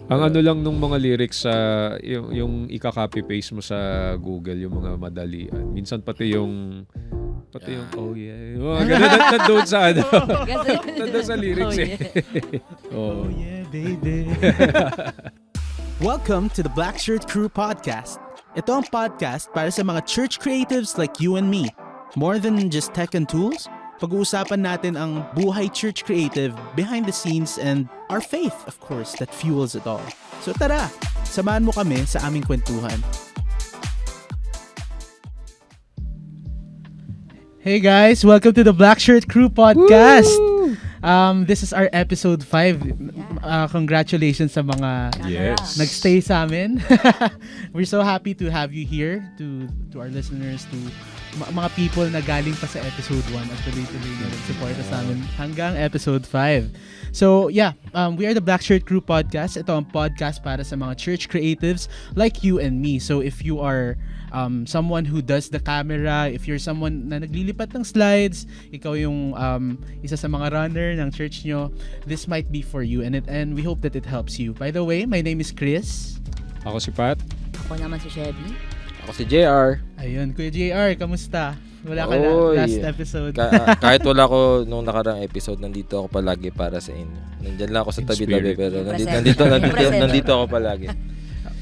Ang ano lang nung mga lyrics sa yung ika-copy paste mo sa Google, yung mga madalian. Minsan pati yung oh yeah. Oh, ganun nandun sa ano. Nandun sa lyrics Oh yeah, baby. Welcome to the Black Shirt Crew Podcast. Ito ang podcast para sa mga church creatives like you and me. More than just tech and tools, pag-uusapan natin ang buhay church creative behind the scenes and our faith, of course, that fuels it all. So tara, samahan mo kami sa aming kwentuhan. Hey guys, welcome to the Black Shirt Crew Podcast. This is our episode 5. Congratulations sa mga nagstay sa amin. We're so happy to have you here, to our listeners, to mga people na galing pa sa episode 1 at tuloy-tuloy na nag-support sa amin hanggang episode 5. So yeah, we are the Black Shirt Crew Podcast. Ito ang podcast para sa mga church creatives like you and me. So if you are someone who does the camera, if you're someone na naglilipat ng slides, ikaw yung isa sa mga runner ng church nyo, this might be for you, and we hope that it helps you. By the way, my name is Chris. Ako si Pat. Ako naman si Chevy. Ako si JR. Ayun, Kuya JR, kamusta? Wala ka na last episode. Kahit wala ko nung nakarang episode, nandito ako palagi para sa inyo. Nandiyan lang ako sa tabi-tabi pero nandito ako palagi.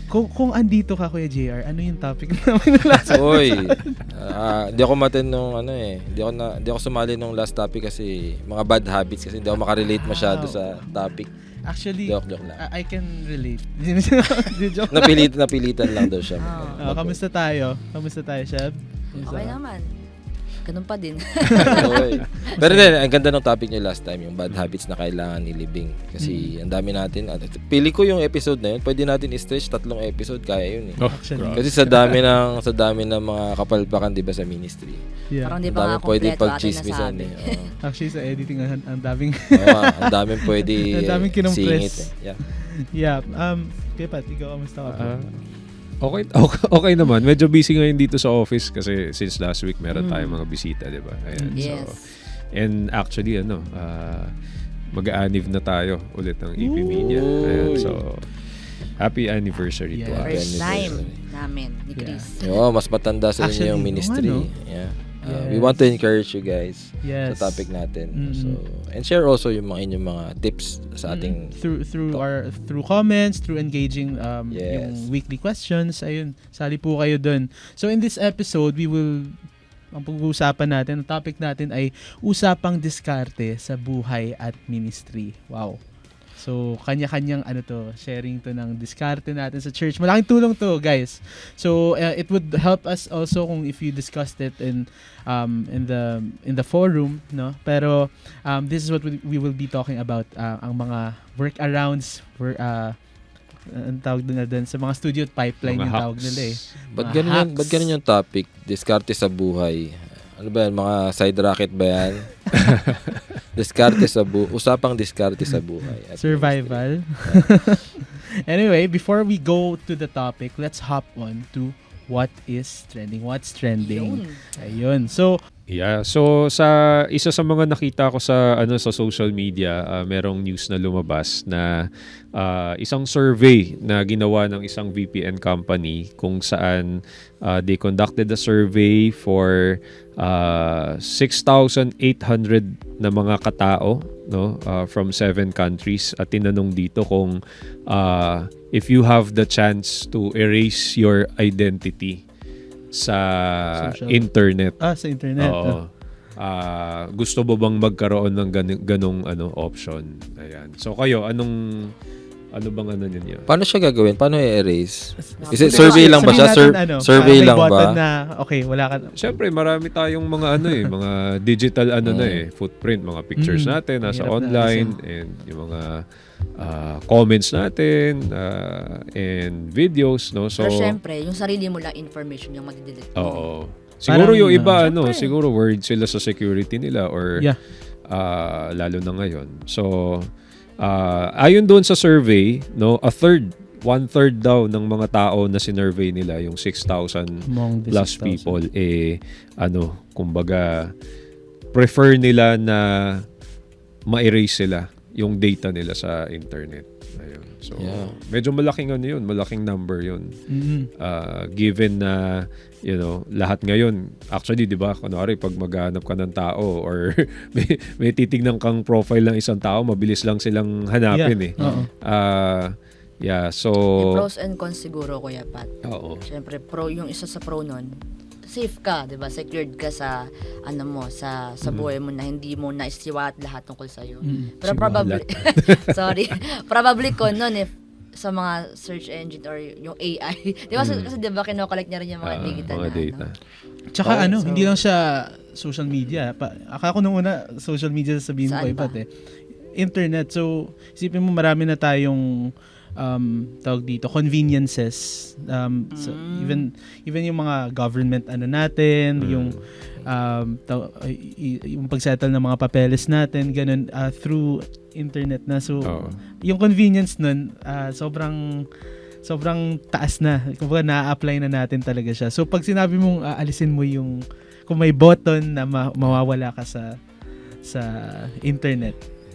Kung andito ka, Kuya JR, ano yung topic namin ng last episode? Hindi ako matin nung Hindi ako sumali nung last topic kasi mga bad habits kasi hindi ako makarelate masyado sa topic. Actually, joke lang. I can relate. Napilitan lang daw siya. Kamusta tayo, Sheb? Okay naman. Ganun pa din. Pero din, ang ganda ng topic niyo last time, yung bad habits na kailangan ilibing. Kasi ang dami natin. Pili ko yung episode na yun. Pwede natin i-stretch 3 episode, kaya yun eh. Kasi sa dami ng mga kapalpakan, di ba, sa ministry. Yeah. Parang di ba nga kompleto atin nasabi. Actually, sa editing, ang daming ang daming pwede kinumpress. Yeah. Kaya Pat, ikaw, kamusta ka pa? Okay naman. Medyo busy ngayon dito sa office kasi since last week meron tayong mga bisita, 'di ba? Ayan. Yes. So, and actually mag-aanib na tayo ulit ng EP Media. Ayan. So happy anniversary to us. First time namin ni Chris. Mas matanda sa inyo yung ministry. Yeah. We want to encourage you guys sa topic natin. So, and share also yung inyong mga tips sa ating through comments, through engaging yung weekly questions. Ayun, sali po kayo dun. So in this episode, ang pag-uusapan natin, ang topic natin ay usapang diskarte sa buhay at ministry. Wow. So, kanya-kanyang sharing to ng diskarte natin sa church. Malaking tulong to, guys. So, it would help us also kung if you discussed it in the forum, no? Pero this is what we will be talking about, ang mga workarounds, ang tawag na din sa mga studio at pipeline yung tawag nila eh. Ba't ganun yung topic? Diskarte sa buhay. Ano ba yan? Mga side racket ba yan? Usapang diskarte sa buhay. Survival. Anyway, before we go to the topic, let's hop on to what is trending. What's trending? Ayun. So, sa isa sa mga nakita ko sa social media, merong news na lumabas na isang survey na ginawa ng isang VPN company kung saan they conducted a survey for 6,800 na mga katao, no, from 7 countries, at tinanong dito kung if you have the chance to erase your identity sa internet. Sa internet. Oo. Gusto mo bang magkaroon ng ganong option? Ayan. So kayo, ano bang ninyo? Paano siya gagawin? Paano i-erase? Is it survey lang ba siya? Survey lang ba? Na, okay, wala ka. Siyempre, marami tayong mga mga digital footprint, mga pictures natin nasa online, and yung mga comments natin and videos, no? So, pero syempre, yung sarili mo lang information yung madidelete mo. Oo. Siguro yung iba siguro worried sila sa security nila or lalo na ngayon. So, ayon doon sa survey, no, one third daw ng mga tao na sinurvey nila, yung 6,000 plus 6,000 people, kumbaga prefer nila na ma-erase sila yung data nila sa internet. Ayun. So, medyo malaking malaking number yun. Given na, lahat ngayon, actually, di ba, kunwari, pag maghanap ka ng tao or may titignan kang profile ng isang tao, mabilis lang silang hanapin so... May pros and cons siguro, Kuya Pat. Oo. Siyempre, yung isa sa pro nun, safe ka, 'di ba? Secured ka sa sa buhay mo na hindi mo naisiwat lahat tungkol sa iyo. Pero probably probably ko noon if sa mga search engine or yung AI. 'Di ba kasi 'di ba kino-collect niya rin yung mga digital mga data. Tsaka hindi lang siya social media. Akala ko nung una social media sabihin ko iba internet. So isipin mo marami na tayong tawag dito conveniences so even yung mga government natin yung yung pagsettle ng mga papeles natin ganun through internet na so yung convenience nun sobrang taas na kumbaga na-apply na natin talaga siya so pag sinabi mong aalisin mo yung kung may button na mawawala ka sa internet.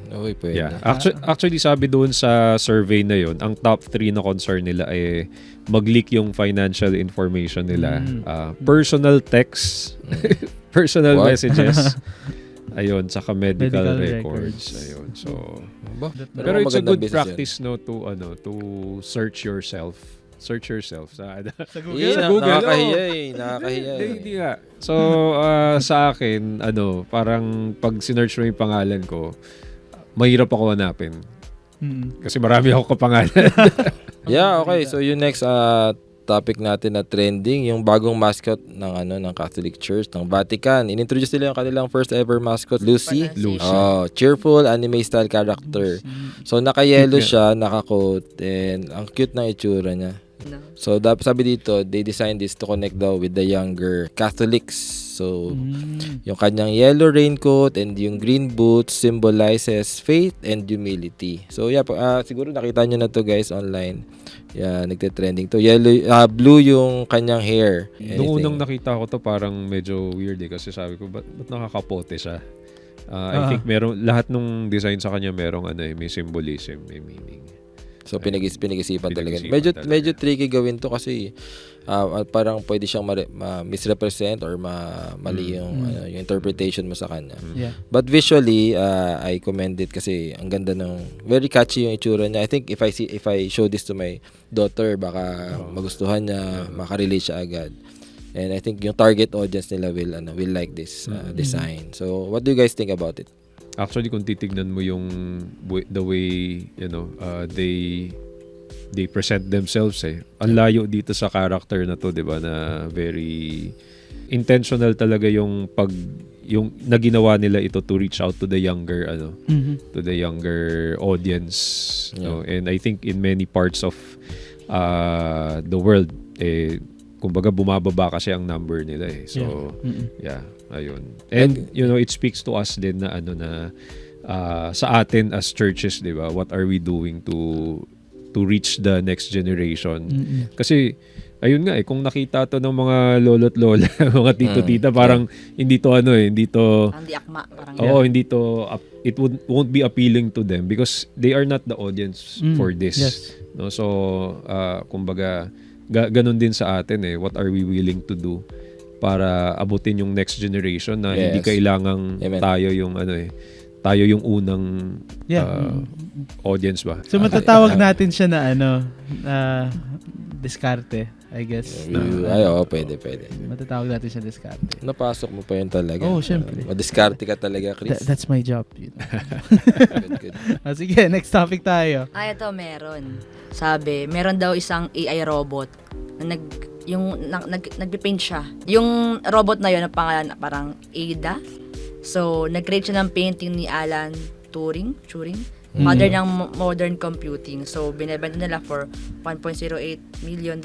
Okay, pwede. Yeah. Actually, sabi doon sa survey na yon, ang top 3 na concern nila ay mag-leak yung financial information nila. Personal texts, personal messages, ayun, saka medical records. Ayun. So, pero it's a good practice to search yourself. Search yourself sa Google. Sa Google. Nakakahiya. Hindi nga. So, sa akin, parang pag sinearch mo yung pangalan ko, mahirap ako hanapin. Kasi marami ako kapangalan. Okay. So yung next topic natin na trending, yung bagong mascot ng Catholic Church, ng Vatican. Inintroduce nila yung kanilang first ever mascot, Lucy. Cheerful anime style character. So naka-yellow siya, naka-coat, and ang cute ng itsura niya. So sabi dito, they designed this to connect daw with the younger Catholics. So, yung kanyang yellow raincoat and yung green boots symbolizes faith and humility. So, siguro nakita nyo na to guys online. Nagte-trending to. Yellow, blue yung kanyang hair. Noong unang nakita ko to parang medyo weird kasi sabi ko, ba't nakakapote siya? I think lahat ng design sa kanya merong may symbolism, may meaning. So, pinag-isipan talaga. Medyo tricky gawin to kasi parang pwede siyang misrepresent or mali yung interpretation mo sa kanya. But visually, I commend it kasi ang ganda very catchy yung itsura niya. I think if I show this to my daughter, baka magustuhan niya, makarelate siya agad. And I think yung target audience nila will like this design. So, what do you guys think about it? Actually, kung titignan mo yung the way, they present themselves ang layo dito sa character na to, 'di ba, na very intentional talaga yung naginawa nila ito to reach out to the younger to the younger audience, and I think in many parts of the world kumbaga bumababa kasi ang number nila so ayun, and it speaks to us din na sa atin as churches, 'di ba, what are we doing to reach the next generation. Kasi ayun nga kung nakita to ng mga lolo't lola, mga tito-tita, parang hindi to hindi akma, parang hindi to it won't be appealing to them because they are not the audience for this. So kumbaga ganun din sa atin what are we willing to do para abutin yung next generation na hindi kailangang tayo yung unang audience ba? So matatawag natin siya na diskarte, I guess. Pwede. Matatawag natin siya diskarte. Napasok mo pa yun talaga. Syempre. Madiskarte ka talaga, Chris. That's my job. Good. Sige, next topic tayo. Ito meron. Sabi, meron daw isang AI robot na nagpipaint siya. Yung robot na yun, ang pangalan parang Ada. So, nag-create siya ng painting ni Alan Turing, father ng modern computing. So, binebenta nila for $1.08 million,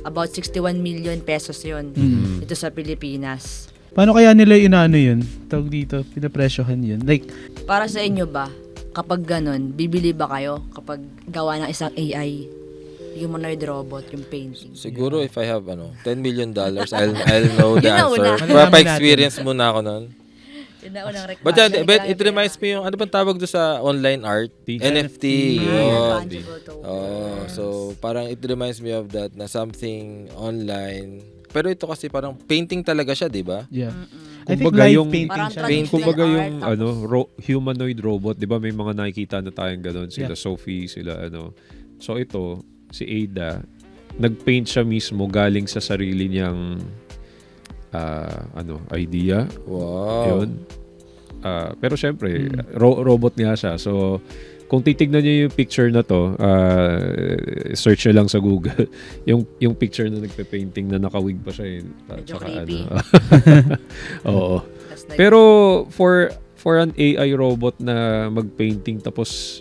about 61 million pesos yun dito sa Pilipinas. Paano kaya nila yun? Tawag dito, pinapresyohan yun. Like, para sa inyo ba, kapag ganun, bibili ba kayo kapag gawa ng isang AI? Humanoid robot, yung painting. Siguro if I have $10 million, I'll know the answer. Pa-experience muna ako nun. Yun na unang But it reminds me yung, ano bang tawag doon sa online art? NFT. So parang it reminds me of that na something online. Pero ito kasi parang painting talaga siya, di ba? Yeah. I think Kumbaga live yung painting siya. kumbaga yung humanoid robot, 'di ba? May mga nakikita na tayong ganoon, sila Sophie, sila ano. So ito, si Ada, nag-paint siya mismo galing sa sarili niyang idea. Wow. Yun. Pero syempre, robot niya siya. So kung titignan niyo yung picture na to, search niyo lang sa Google. yung picture na nagpe-painting na nakawig pa siya. Medyo creepy. Oo. Pero for an AI robot na mag-painting tapos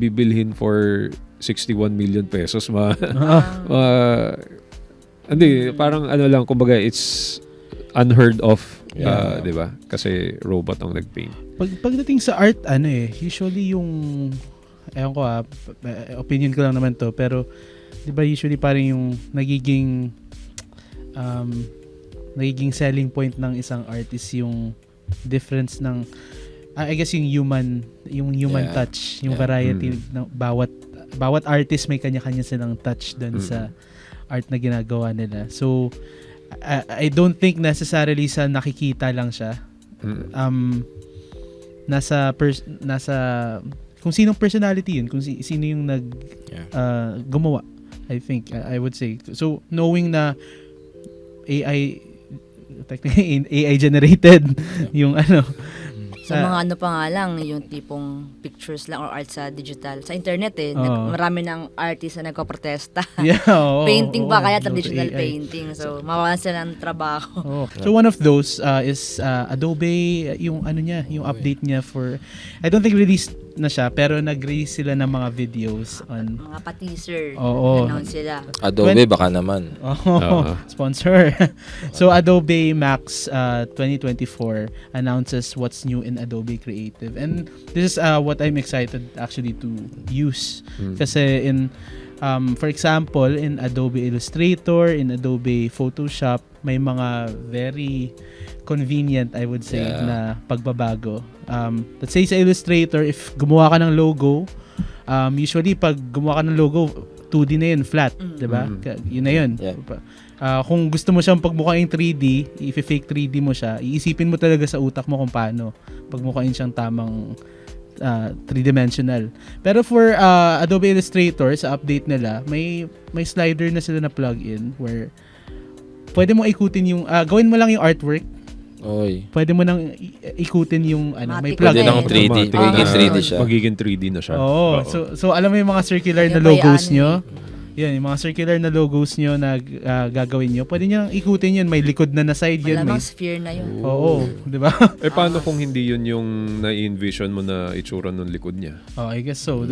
bibilhin for 61 million pesos, parang ano lang, kumbaga it's unheard of, 'di ba? Kasi robot ang nag-paint. Pagdating sa art, usually yung, ewan ko opinion ko lang naman to, pero di ba usually parang yung nagiging selling point ng isang artist yung difference ng, I guess yung human touch, yung variety ng bawat artist may kanya-kanya silang touch dun sa art na ginagawa nila. So, I don't think necessarily sa nakikita lang siya. Nasa kung sinong personality yun, kung sino yung gumawa, I think, I would say. So, knowing na technically AI generated yung sa mga pa nga lang, yung tipong pictures lang or art sa digital. Sa internet marami ng artist na nagko-protesta. Painting pa kaya traditional painting. So, mawawalan sila ng trabaho. So, one of those is Adobe, yung yung update niya for, I don't think released na siya, pero nag-release sila ng mga videos on mga pa-teaser. Announce sila. Adobe baka naman. Sponsor. So Adobe Max 2024 announces what's new in Adobe Creative, and this is what I'm excited actually to use. Kasi for example, in Adobe Illustrator, in Adobe Photoshop, may mga very convenient, I would say, na pagbabago. Let's say sa Illustrator, if gumawa ka ng logo, usually pag gumawa ka ng logo, 2D na yun, flat, diba? Yun na yun. Kung gusto mo siyang pagmukhaing 3D, i-fake 3D mo siya, iisipin mo talaga sa utak mo kung paano pagmukhain siyang tamang 3-dimensional. Pero for Adobe Illustrator, sa update nila, may slider na sila na plug-in where pwede mo ikutin yung, gawin mo lang yung artwork. Pwede mo nang ikutin yung may plug. Pwede nang 3D. Magiging 3D siya. Magiging 3D na siya. So alam mo yung mga circular na logos nyo? Yan, yung mga circular na logos nyo na gagawin nyo, pwede nyo ikutin yun. May likod na side yun. Malamang sphere na yun. Oo, di ba? Paano kung hindi yun yung na-envision mo na itsura ng likod niya? I guess so.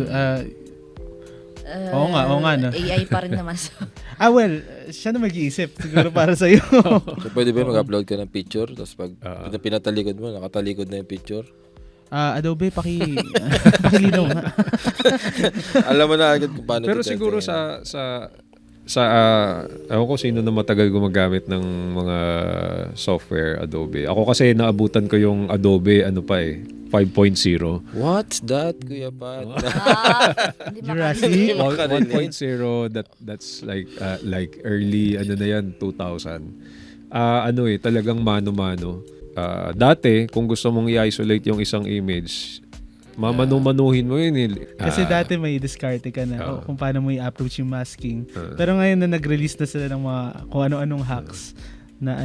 Oo nga. No? AI pa rin naman. Well, siya na mag-iisip. Siguro para sa'yo. So, pwede ba mag-upload ka ng picture, tapos pag pinatalikod mo, nakatalikod na yung picture? Adobe, pakilinaw nga. Alam mo na agad kung paano. Pero siguro sa ewan ko sino na matagal gumagamit ng mga software Adobe. Ako kasi naabutan ko yung Adobe 5.0. What's that, Kuya Pat? Jurassic? 1.0, that's like early, na yan, 2000. Talagang mano-mano. Dati, kung gusto mong i-isolate yung isang image, mamanu-manuhin mo yun. Kasi dati may diskarte ka na kung paano mo i-approach yung masking. Pero ngayon na nag-release na sila ng mga kung ano-anong hacks na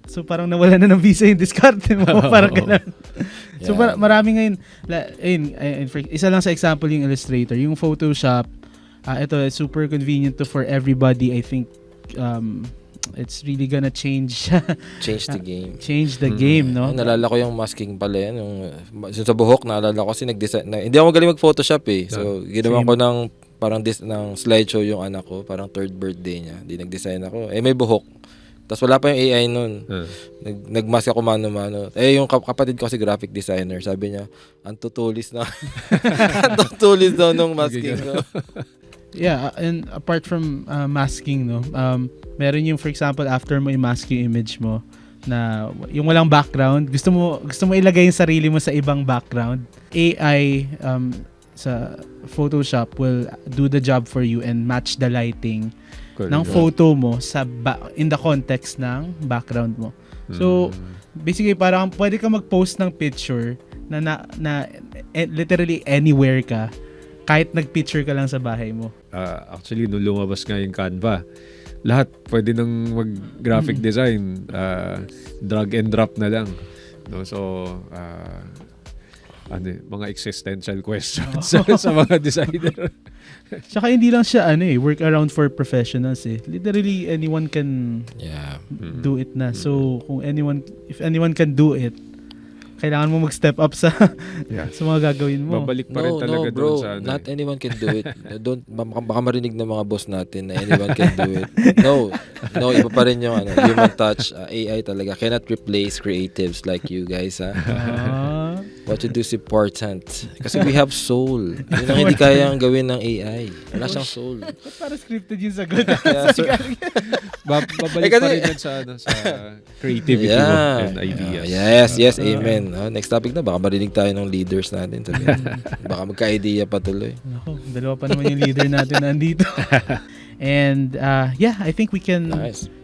so parang nawala na ng visa yung diskarte mo. Parang ganun. So marami ngayon, isa lang sa example yung Illustrator. Yung Photoshop, ito super convenient for everybody. I think it's really gonna change the game. Change the game, no? Naalala ko yung masking pala yan. Yung sa buhok, naalala ko kasi nag-design. Hindi ako magaling mag-Photoshop So, ginawa ko ng parang ng slideshow yung anak ko. Parang third birthday niya. Di nag-design ako. May buhok. Tapos wala pa yung AI nun. Nag-mask ako mano-mano. Yung kapatid ko kasi graphic designer. Sabi niya, ang tutulis na. Ang tutulis daw nung masking ko. Yeah, and apart from masking, no, meron yung, for example, after mo i-mask yung image mo, na yung walang background, gusto mo ilagay yung sarili mo sa ibang background, AI sa Photoshop will do the job for you and match the lighting ng photo mo in the context ng background mo. So basically parang pwede ka mag-post ng picture na literally anywhere ka, kahit nag-picture ka lang sa bahay mo. Actually, nung lumabas nga yung Canva, lahat pwede nang mag-graphic design, drag and drop na lang. No? So, mga existential questions sa mga designer. Tsaka hindi lang siya work around for professionals eh. Literally anyone can do it na. So, if anyone can do it, kailangan mo mag-step up sa mga gagawin mo. Babalik pa rin talaga bro, doon sa not anyone can do it. Baka marinig ng mga boss natin na anyone can do it. No, iba pa rin yung human touch. AI talaga cannot replace creatives like you guys. What you do is important. Kasi we have soul. Yun ang hindi kayang gawin ng AI. Wala siyang soul. Parang scripted yung sagot. Babalik pa rin yun sa creativity and ideas. Yes, amen. Next topic na, baka marinig tayo ng leaders natin. Baka magka-idea pa tuloy. Nako, dalawa pa naman yung leader natin nandito. And I think we can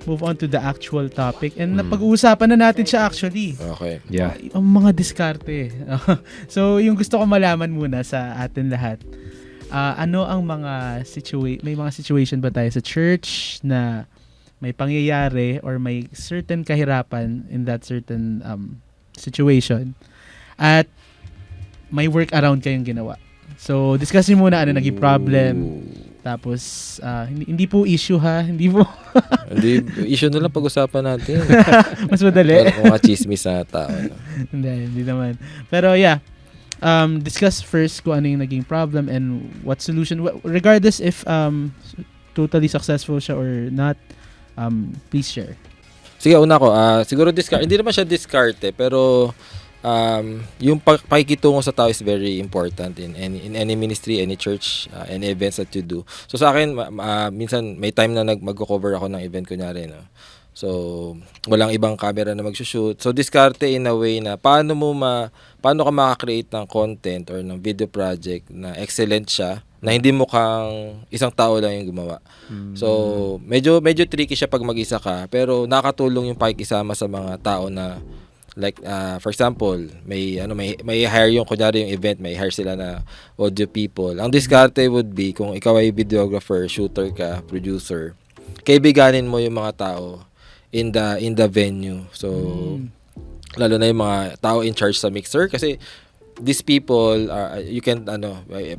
move on to the actual topic. And napag-uusapan na natin siya actually. Okay. Yeah. Ang mga diskarte. So, yung gusto ko malaman muna sa atin lahat, ano ang mga may mga situation ba tayo sa church na may pangyayari or may certain kahirapan in that certain situation at may work around kayong ginawa. So, discussin muna ano naging problem. Tapos, hindi po issue ha. Hindi po. Hindi, issue na lang pag-usapan natin. Mas madali. Para kung chismis sa tao. Hindi naman. Pero discuss first kung ano yung naging problem and what solution. Regardless if totally successful siya or not, please share. Sige, una ko. Siguro hindi naman siya diskarte, pero yung pakikitungo sa tao is very important in any ministry, any church, any events that you do. So sa akin, minsan may time na mag-cover ako ng event kunyari, no? So walang ibang camera na mag-shoot. So diskarte in a way na paano ka maka-create ng content or ng video project na excellent siya, na hindi mo kang isang tao lang yung gumawa. So medyo tricky siya pag mag-isa ka, pero nakakatulong yung pakikisama sa mga tao na like for example, may hire yung kunyari yung event, may hire sila na audio people. Ang diskarte would be kung ikaw ay videographer, shooter ka, producer, kaibiganin mo yung mga tao in the venue. So lalo na yung mga tao in charge sa mixer, kasi these people you can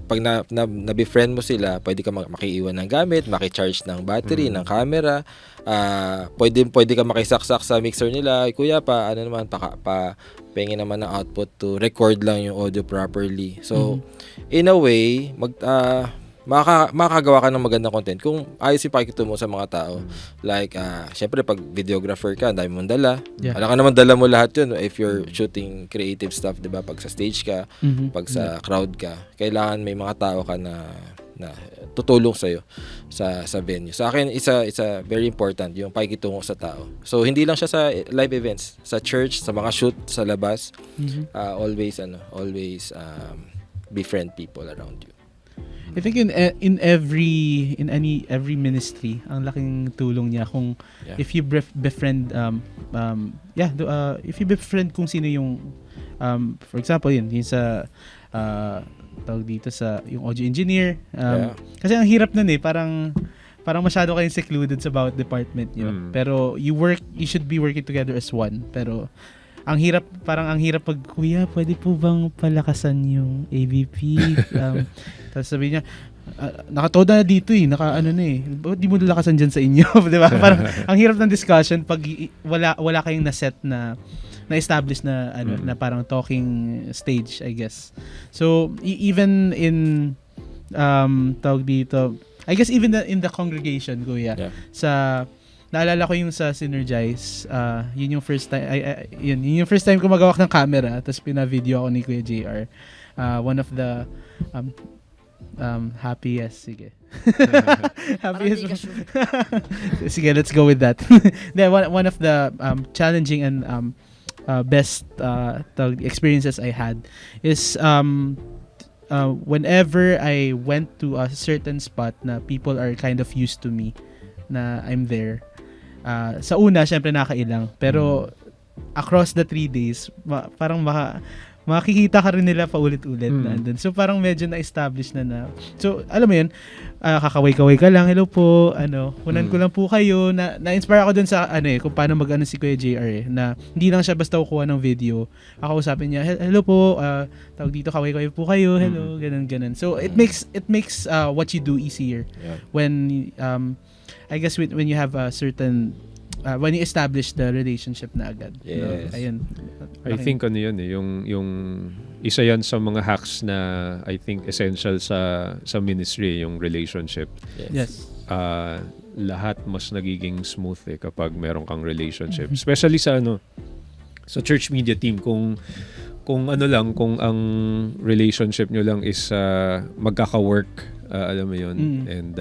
pag na-befriend mo sila, pwede ka makiiwan ng gamit, maki-charge ng battery, ng camera, pwede ka makisaksak sa mixer nila, kuya pa pengin naman ng output to record lang yung audio properly. So in a way makakagawa ka ng magandang content kung ayos yung pakikita mo sa mga tao. Like, syempre pag videographer ka, dami mong dala. Alam ka naman, dala mo lahat yun if you're shooting creative stuff, diba? Pag sa stage ka, pag sa crowd ka, kailangan may mga tao ka na tutulong sa'yo sa venue. Sa akin, isa very important yung pakikitungo sa tao. So, hindi lang siya sa live events, sa church, sa mga shoot, sa labas, always befriend people around you. I think in every ministry, ang laking tulong niya kung if you befriend if you befriend kung sino yung for example yung sa tawag dito sa yung audio engineer, kasi ang hirap nun parang masyado kayong secluded sa bawat department niyo. Pero you should be working together as one. Pero ang hirap pag, kuya, pwede po bang palakasan yung AVP? Tapos sabi niya, nakatoda na dito bakit di mo lakasan dyan sa inyo? Diba? Parang ang hirap ng discussion pag wala kayong na-set na establish na na parang talking stage, I guess. So even in tawag dito, I guess even in the congregation, kuya, naalala ko yung sa Synergize, yun yung first time yun yung first time ko magawak ng camera, tapos pina-video ako ni Kuya JR. One of the happy yes, sige. Parang di ka sure. Sige, let's go with that. Then one of the challenging and best experiences I had is whenever I went to a certain spot na people are kind of used to me na I'm there. Sa una, syempre nakailang. Pero across the 3 days, parang makikita ka rin nila paulit-ulit na andun. So parang medyo na-establish na. So alam mo yun, kakaway-kaway ka lang, hello po, hunan ko lang po kayo. Na-inspire ako dun sa kung paano mag-ano si Kuya JR na hindi lang siya basta kukuha ng video. Kakausapin niya, hello po, tawag dito, kaway-kaway po kayo, hello, ganun. So it makes what you do easier. Yeah. When I guess when you have a certain when you establish the relationship na agad. Yes. Ayun. I think yun yung isa yan sa mga hacks na I think essential sa ministry, yung relationship. Yes. Lahat mas nagiging smooth kapag meron kang relationship. Especially sa church media team, kung ang relationship nyo lang is magkaka-work, alam mo yun, and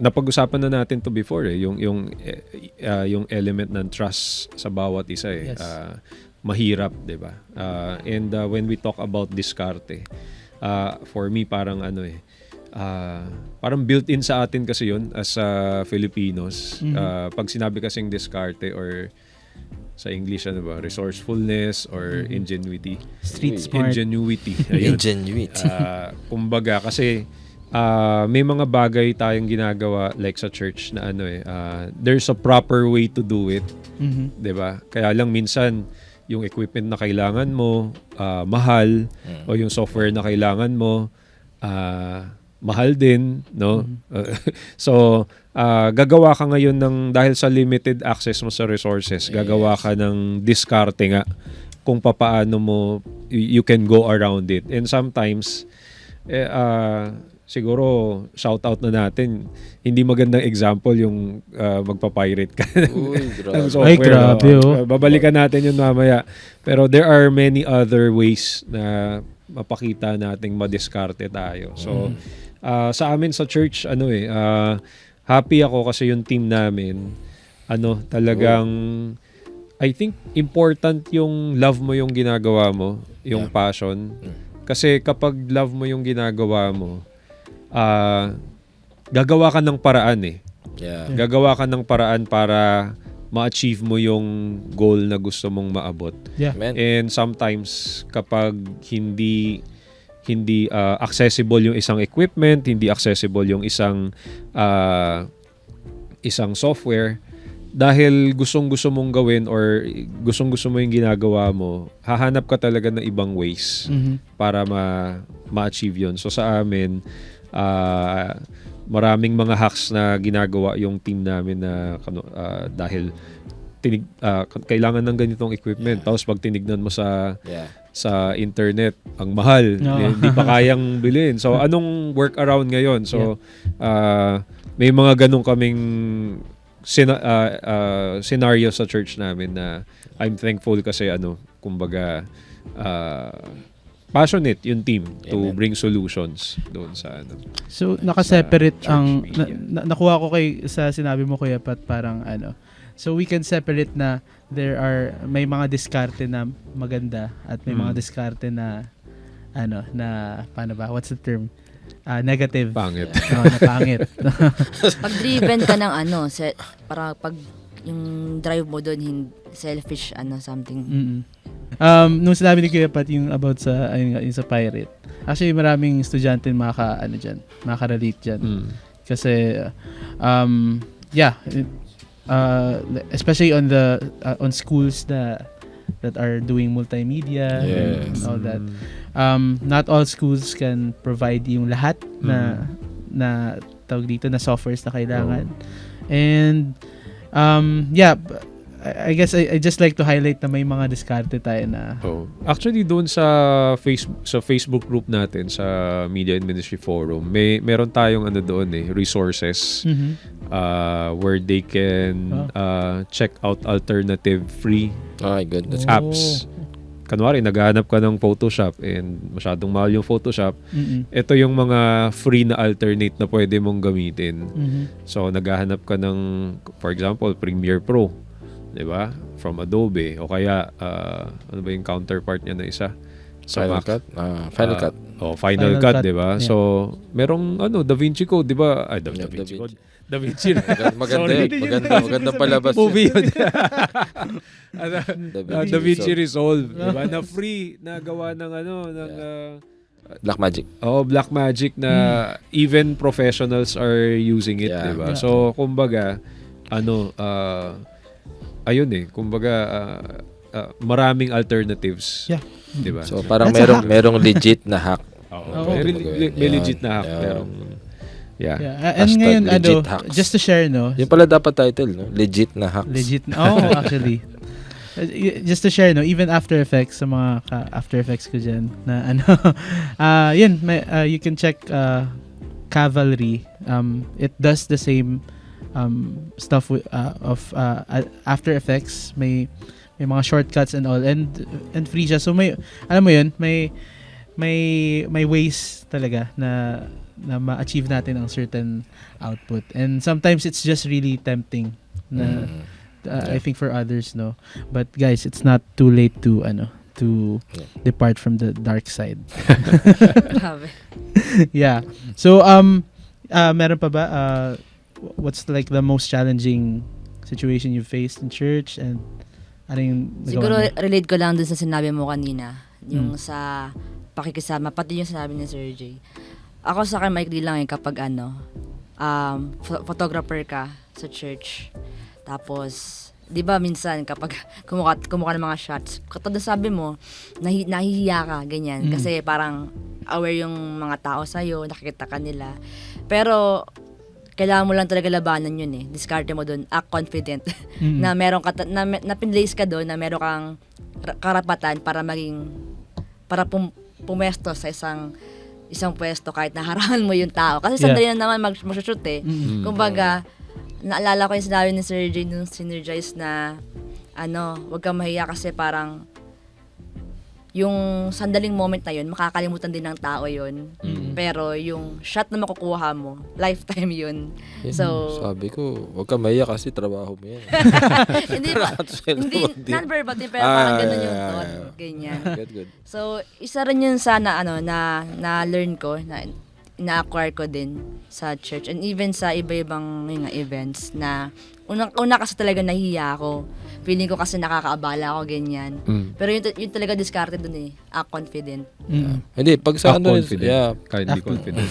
napag-usapan na natin to before yung element ng trust sa bawat isa Yes. Mahirap, 'di ba? And when we talk about diskarte, for me parang parang built-in sa atin kasi yun as Filipinos. Pag sinabi kasing diskarte or sa English resourcefulness or ingenuity. Street smart. Ingenuity. Ayun. Ingenuity. Kumbaga kasi may mga bagay tayong ginagawa like sa church na there's a proper way to do it. 'Di ba? Kaya lang minsan yung equipment na kailangan mo mahal o yung software na kailangan mo mahal din, no? So gagawa ka ngayon dahil sa limited access mo sa resources, gagawa ka ng diskarte nga kung papaano mo you can go around it. And sometimes siguro shout out na natin, hindi magandang example yung magpa-pirate ka ng software. Ay, grabe, Babalikan natin yun mamaya. Pero there are many other ways na mapakita nating madiskarte tayo. So sa amin sa church happy ako kasi yung team namin talagang I think important yung love mo yung ginagawa mo, yung passion. Kasi kapag love mo yung ginagawa mo, gagawa ka ng paraan Gagawa ka ng paraan para ma-achieve mo yung goal na gusto mong maabot. Yeah. And sometimes kapag hindi accessible yung isang equipment, hindi accessible yung isang software, dahil gustong-gusto mong gawin or gustong-gusto mo yung ginagawa mo, hahanap ka talaga ng ibang ways para ma-achieve yun. So sa amin, maraming mga hacks na ginagawa yung team namin na dahil kailangan ng ganitong equipment. Tapos pag tinignan mo sa internet, ang mahal. Hindi pa kayang bilhin. So anong workaround ngayon? So may mga ganong kaming scenario sa church namin na I'm thankful kasi kumbaga passionate yung team to bring solutions doon sa So naka-separate sa ang church media. nakuha ko sa sinabi mo Kuya Pat, parang so we can separate na may mga diskarte na maganda at may mga diskarte na na paano ba, what's the term, negative, pangit. na pangit. Pag driven ka ng para pag yung drive mo doon selfish something. Nung sinabi ni Kuya Pat yung about sa yung sa pirate, actually maraming estudyante makarelate dyan. Kasi especially on schools that are doing multimedia and all that. Not all schools can provide yung lahat na tawag dito na softwares na kailangan. And I guess I just like to highlight na may mga diskarte tayo na. Actually doon sa Facebook group natin sa Media and Ministry Forum, meron tayong doon resources where they can check out alternative free apps. kanwari naghahanap ka ng Photoshop and masyadong mahal yung Photoshop, ito yung mga free na alternate na pwede mong gamitin. So naghahanap ka ng, for example, Premiere Pro, 'di ba? From Adobe, o kaya ano ba yung counterpart niya na isa? Final Cut. Final Cut. Final Cut, 'di ba? Yeah. So merong DaVinci Code, 'di ba? Ay, DaVinci Code. DaVinci. Maganda yun. Magandang palabas. Movie yun. DaVinci Resolve, di ba? Na free, na gawa ng Blackmagic. Blackmagic na even professionals are using it, di ba? So, kumbaga, ayun kumbaga, maraming alternatives. Yeah. Di ba? So, parang merong legit na hack. May legit na hack. Yeah. And ngayon, just to share, no? Yung pala dapat title, no? Legit na hacks. Legit. Actually. Just to share, no? Even After Effects, sa mga After Effects ko dyan, na yun, you can check Cavalry. It does the same stuff of After Effects. May mga shortcuts and all. And free siya. So, alam mo yun, may ways talaga na ma-achieve natin ang certain output. And sometimes it's just really tempting na I think for others, no. But guys, it's not too late to depart from the dark side. Yeah. So meron pa ba what's like the most challenging situation you faced in church, and ano yung siguro relate ko lang dun sa sinabi mo kanina, yung sa pakikisama, pati yung sinabi ni Sir Jay. Ako sa akin, maikli lang kapag photographer ka sa church. Tapos, di ba minsan kapag kumuha ng mga shots, katulad sabi mo, nahihiya ka, ganyan. Kasi parang aware yung mga tao sa'yo, nakikita ka nila. Pero, kailangan mo lang talaga labanan yun Diskarte mo dun, act confident. Na meron ka, na pinlace ka dun, na meron kang karapatan para pumesto sa isang pwesto kahit naharangan mo yung tao. Kasi sandali na naman mag-shoot Kumbaga, naalala ko yung sinabi ni Sir Jay nung synergize na wag kang mahiya kasi parang yung sandaling moment na yun, makakalimutan din ng tao yun. Pero yung shot na makukuha mo, lifetime yun. So, sabi ko, wag kang mahiya kasi trabaho mo yan. Hindi non-verbal din, pero parang ganun yung thought. Ganyan. Good. So, isa rin yun sana na-learn ko, na-acquire ko din sa church and even sa iba-ibang events na una kasi talaga nahihiya ako. Feeling ko kasi nakakaabala ako, ganyan. Pero yun talaga diskarte dun act confident. Hindi, pag sa kindly confident.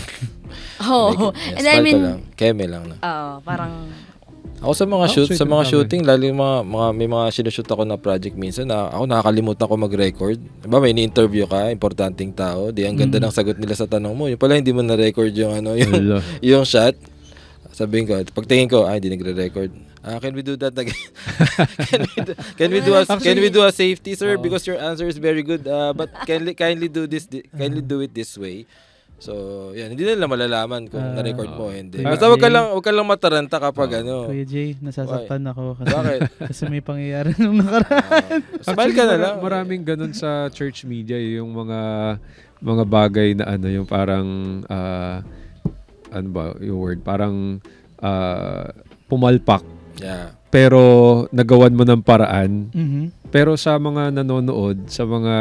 And I mean, keme lang na. Parang ako sa mga shooting, lalo may mga sinushoot ako na project minsan na ako nakakalimutan ko mag-record. Diba, may ni-interview ka, importanteng tao, di ang ganda ng sagot nila sa tanong mo. Yung pala hindi mo na-record yung shot. Sabihin ko, pagtingin ko, hindi nagre-record. Can we do that again? Can we do a safety, sir? Because your answer is very good. But kindly do it this way. So, yan, hindi nila malalaman kung na-record mo hindi. Basta wag ka lang mataranta kapag Kuya Jay, nasasaktan ako kasi, bakit? Kasi may pangyayari nung nakaraan. Smile ka na lang. Maraming ganun sa church media, yung mga bagay na yung parang ano ba yung word? Parang pumalpak. Yeah. Pero nagawan mo ng paraan. Pero sa mga nanonood, sa mga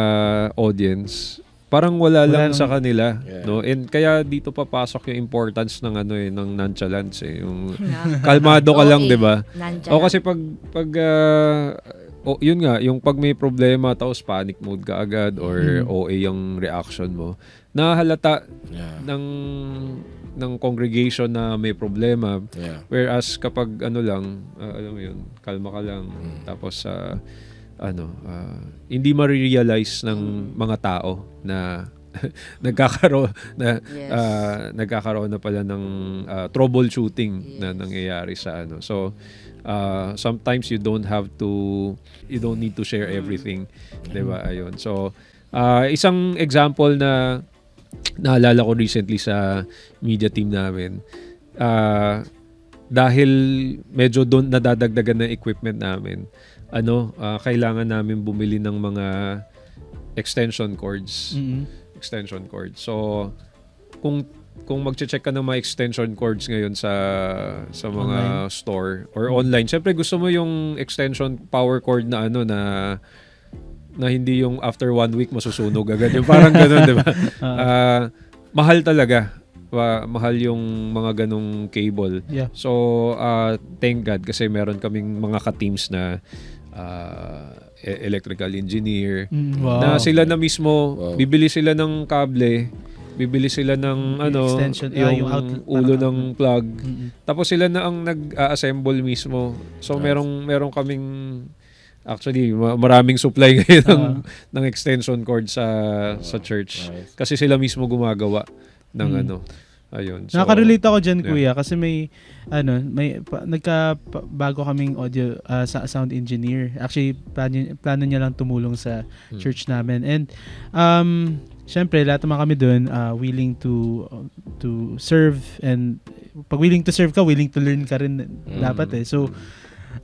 audience, parang wala lang sa kanila, no? And kaya dito papasok yung importance ng ng nonchalance yung kalmado ka lang, 'di ba? O kasi pag yun nga, yung pag may problema tapos panic mode ka agad or OA yung reaction mo, nahalata ng congregation na may problema. Whereas kapag alam mo yun, kalma ka lang tapos hindi ma-realize ng mga tao na nagkakaroon na pala ng troubleshooting na nangyayari sa So sometimes you don't need to share everything, 'di ba? Ayun. So isang example na naalala ko recently sa media team namin, dahil medyo doon nadadagdagan ng equipment namin, kailangan namin bumili ng mga extension cords. Extension cords. So kung magche-check ka ng mga extension cords ngayon sa mga store or online, syempre gusto mo yung extension power cord na na hindi yung after 1 week masusunog agad. Yung parang gano'n, di ba? Mahal talaga. Mahal yung mga ganong cable. Yeah. So, thank God kasi meron kaming mga ka-teams na electrical engineer na sila na mismo, bibili sila ng kable, bibili sila ng extension, yung ulo ng plug. Tapos sila na ang nag-assemble mismo. So, merong kaming actually, maraming supply ngayon ng extension cord sa church. Nice. Kasi sila mismo gumagawa ng ayun. So, nakaka-relate ako dyan, kuya, kasi may bago kaming audio sound engineer. Actually, plano niya lang tumulong sa church namin. And syempre, lahat naman kami doon willing to serve, and pag willing to serve ka, willing to learn ka rin dapat eh. So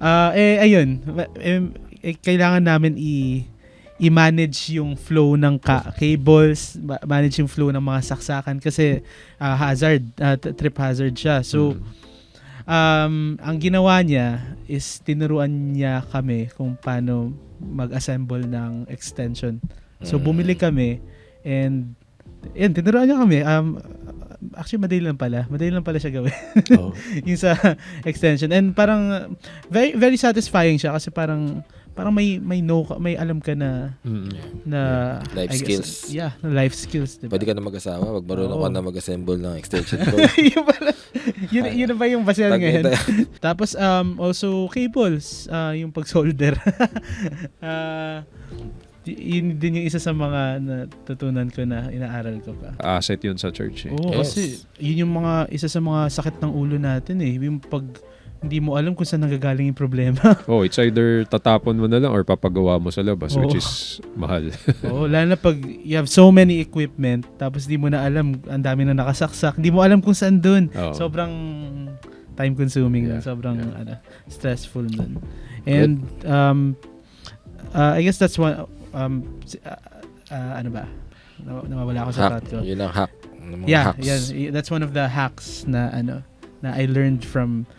ayun, kailangan namin i-manage yung flow ng cables, manage yung flow ng mga saksakan kasi trip hazard siya. So ang ginawa niya is tinuruan niya kami kung paano mag-assemble ng extension. So bumili kami and tinuruan niya kami. Actually, madali lang pala siya gawin. Yung sa extension. And parang very very satisfying siya kasi parang may alam ka na life skills. Yeah, life skills, diba? Pwede ka na mag-asawa, wag marunong ka na mag-assemble ng extension cord. yun na ba yung basehan ngayon? Tapos also cables, yung pag-solder. Yun din yung isa sa mga natutunan ko na inaaral ko pa. Asset yun sa church eh. Oo, kasi yun yung isa sa mga sakit ng ulo natin eh. Yung pag hindi mo alam kung saan nanggagaling yung problema. It's either tatapon mo na lang or papagawa mo sa labas, which is mahal. Lalo na pag you have so many equipment, tapos di mo na alam, ang dami na nakasaksak, di mo alam kung saan dun. Sobrang time consuming, sobrang stressful dun. And I guess that's one ano ba? Nawawala ako sa thought ko. Yun ang hack. That's one of the hacks na I learned from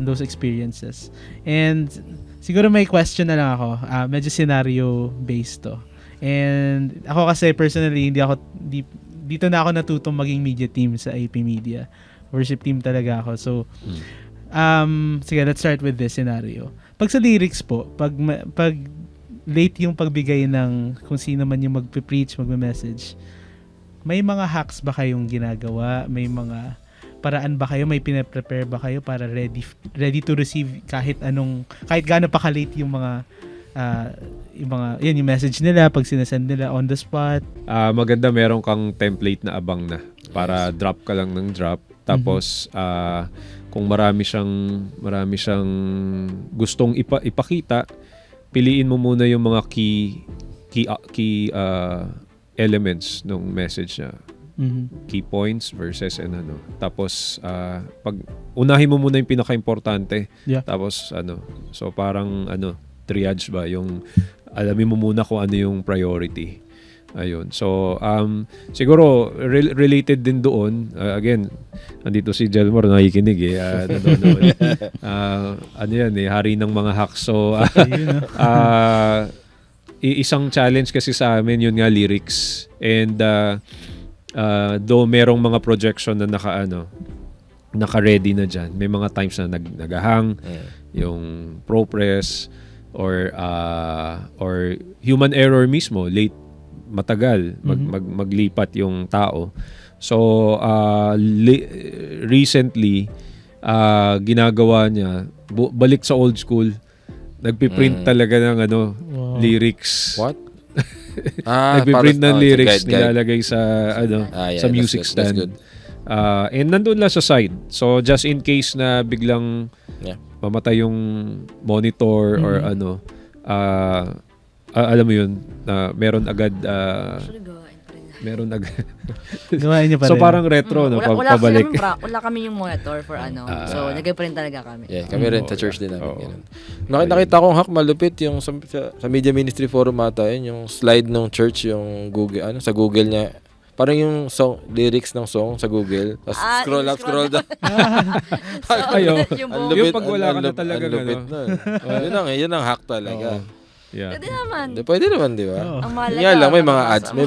those experiences. And siguro may question na lang ako. Medyo scenario based to. And ako kasi personally dito na ako natutong maging media team sa AP Media. Worship team talaga ako. So sige, let's start with this scenario. Pag sa lyrics po, pag late yung pagbigay ng kung sino man yung magpe-preach, magme-message, may mga hacks ba kayong ginagawa? May mga paraan ba kayo? May pine-prepare ba kayo para ready to receive kahit gaano pa ka-late yung mga yung message nila pag sinasend nila on the spot? Maganda meron kang template na abang na para drop ka lang ng drop. Tapos kung marami siyang gustong ipakita, piliin mo muna yung mga key elements ng message niya. Key points versus Tapos pag unahin mo muna yung pinaka-importante. Yeah. Tapos so parang triage ba yung alamin mo muna kung ano yung priority. Ayun. So siguro related din doon. Again, andito si Jelmor nakikinig nanonood. Yan hari ng mga hacks. So isang challenge kasi sa amin yun nga lyrics. And though merong mga projection na naka-ready na dyan, may mga times na nagahang yung ProPress or human error mismo, late, matagal maglipat yung tao. So recently ginagawa niya balik sa old school, nagpiprint talaga ng lyrics. What? Nagpiprint ng lyrics, nilalagay sa sa music that's stand. good. And nandun lang sa side. So just in case na biglang mamatay yung monitor or alam mo yun, meron agad Meron Gawain niyo pa So rin. parang retro, no? Pabalik. Wala kami yung monitor for so, nag-print talaga kami. Yeah, kami rin sa church din namin. Nakita kong hack malupit yung sa Media Ministry Forum ata yun, yung slide ng church, yung Google, sa Google niya. Parang yung lyrics ng song sa Google. Tapos scroll up, scroll down. Ayo. Yung pag wala ka na talaga, Yun ang hack talaga. Yeah. Pwede naman. Pwede naman, di ba? Ang mahalaga. Nga lang, may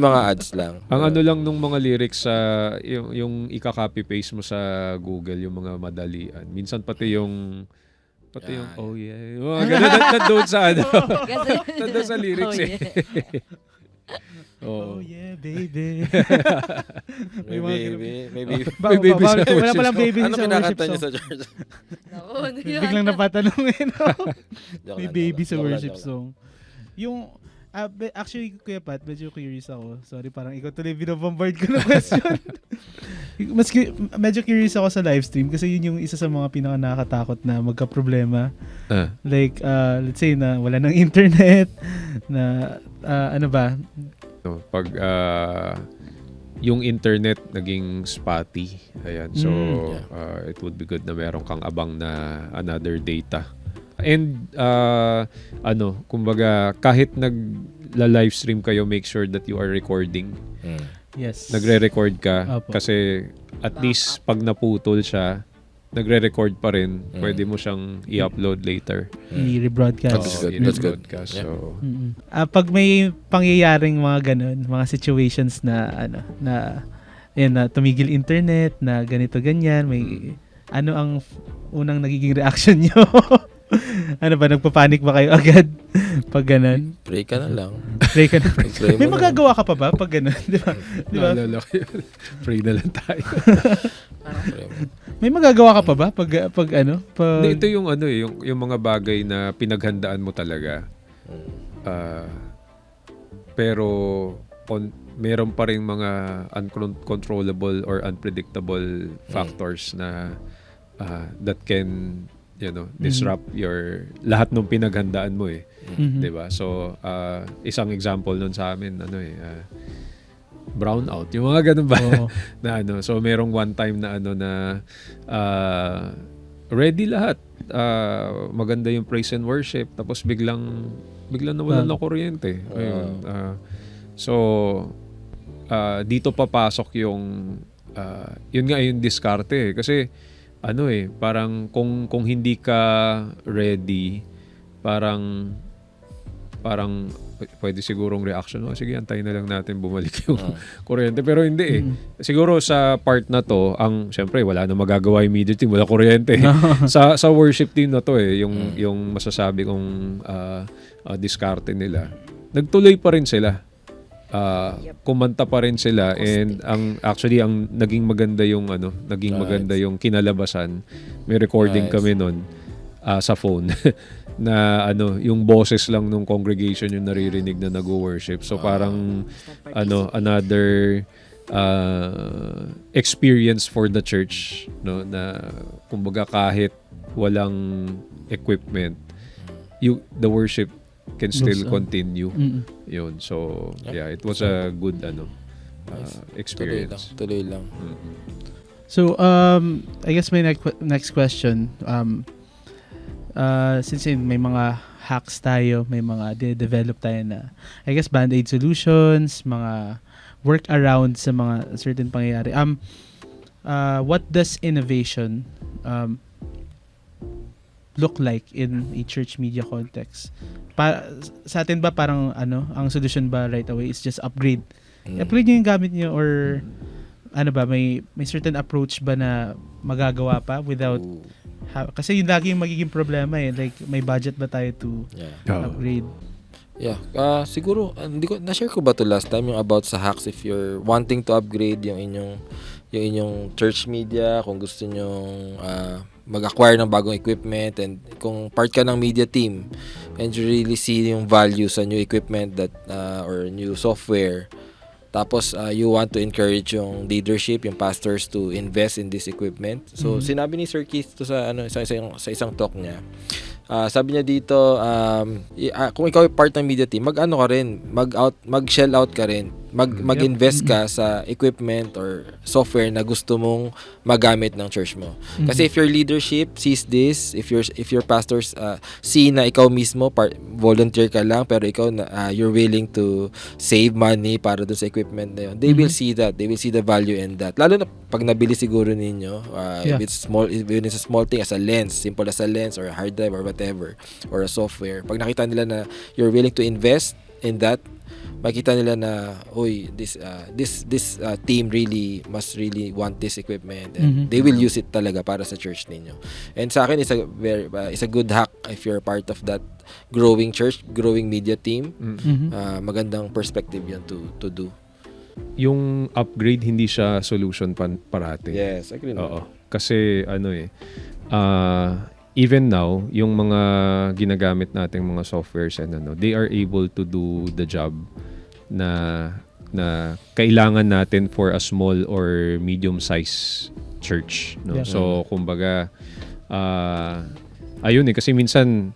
mga ads lang. Ang ano lang nung mga lyrics sa yung ika-copy paste mo sa Google, yung mga madalian. Minsan pati yung oh yeah. Ganun nandun sa nandun sa lyrics Oh yeah, baby. May baby. Wala palang baby Ano sa pinakanta worship niyo song. sa church? Biglang napatanong may baby sa Joke lang, worship joke lang. song. Yung actually, Kuya Pat, medyo curious ako. Sorry, parang ikaw tuloy binobombard ko ng question. Medyo curious ako sa live stream kasi yun yung isa sa mga pinaka nakakatakot na magka-problema. Like, let's say na wala ng internet, na ano ba? No, pag yung internet naging spotty, ayan. So, it would be good na meron kang abang na another data. And kumbaga kahit nagla-live stream kayo, make sure that you are recording. Yes. Nagre-record ka Opo. kasi at least pag naputol siya, nagre-record pa rin. Pwede mo siyang i-upload later. I-rebroadcast. That's good. So, Pag may pangyayaring mga ganun, mga situations na na tumigil internet, na ganito ganyan, may ano ang unang nagiging reaction nyo? Ano ba, nagpapanik ba kayo agad pag ganun? Pray ka na lang. Pray ka na. Pray May mo magagawa ka pa ba pag ganun? Di ba? naalala ko yun. Pray na lang tayo. May magagawa ka pa ba pag Hindi, ito yung yung mga bagay na pinaghandaan mo talaga. Pero meron pa rin mga uncontrollable or unpredictable factors na that can disrupt your lahat ng pinaghandaan mo 'di ba? So isang example nun sa amin brownout, yung mga ganun ba na so merong one time na ready lahat, maganda yung praise and worship, tapos biglang nawalan ng kuryente. Ayun. So dito papasok yung yun nga yung diskarte kasi parang kung hindi ka ready, parang pwede sigurong reaction, sige, antayin na lang natin bumalik yung kuryente. Pero hindi Siguro sa part na to, syempre wala na magagawa immediately, wala kuryente. sa worship team na to yung masasabi kong diskarte nila. Nagtuloy pa rin sila. Kumanta pa rin sila, and ang naging maganda yung kinalabasan. May recording kami nun sa phone na yung boses lang nung congregation yung naririnig na nag-worship. So parang another experience for the church, no, na kumbaga kahit walang equipment, the worship can still continue. Yun. So, it was a good experience. Tuloy lang. So, I guess my next question, since may mga hacks tayo, may mga develop tayo na, I guess, band-aid solutions, mga workaround sa mga certain pangyayari. What does innovation look like in a church media context? Sa atin ba parang ang solution ba right away is just upgrade? Upgrade nyo yung gamit nyo, or may certain approach ba na magagawa pa without kasi yun lagi yung magiging problema like may budget ba tayo to upgrade? Siguro na-share ko ba to last time yung about sa hacks if you're wanting to upgrade yung inyong church media, kung gusto nyo mag-acquire ng bagong equipment, and kung part ka ng media team and you really see yung value sa new equipment or new software, tapos you want to encourage yung leadership, yung pastors to invest in this equipment. So sinabi ni Sir Keith to sa isang talk niya. Sabi niya dito, kung ikaw ay part ng media team, mag-shell out ka rin mag-invest ka sa equipment or software na gusto mong magamit ng church mo. Kasi if your leadership sees this, if your pastors see na ikaw mismo volunteer ka lang pero ikaw you're willing to save money para dun sa equipment na yun, they will see that. They will see the value in that. Lalo na pag nabili siguro ninyo, if it's a small thing as a lens, simple as a lens or a hard drive or whatever, or a software. Pag nakita nila na you're willing to invest in that, makita nila na this team must really want this equipment, and they will use it talaga para sa church ninyo. And sa akin, it's a good hack if you're part of that growing church, growing media team. Magandang perspective yun to do. Yung upgrade, hindi siya solution parati. Yes, agree. Oo. Kasi even now, yung mga ginagamit nating mga softwares and they are able to do the job na kailangan natin for a small or medium size church, no? Yeah. So kumbaga ayun kasi minsan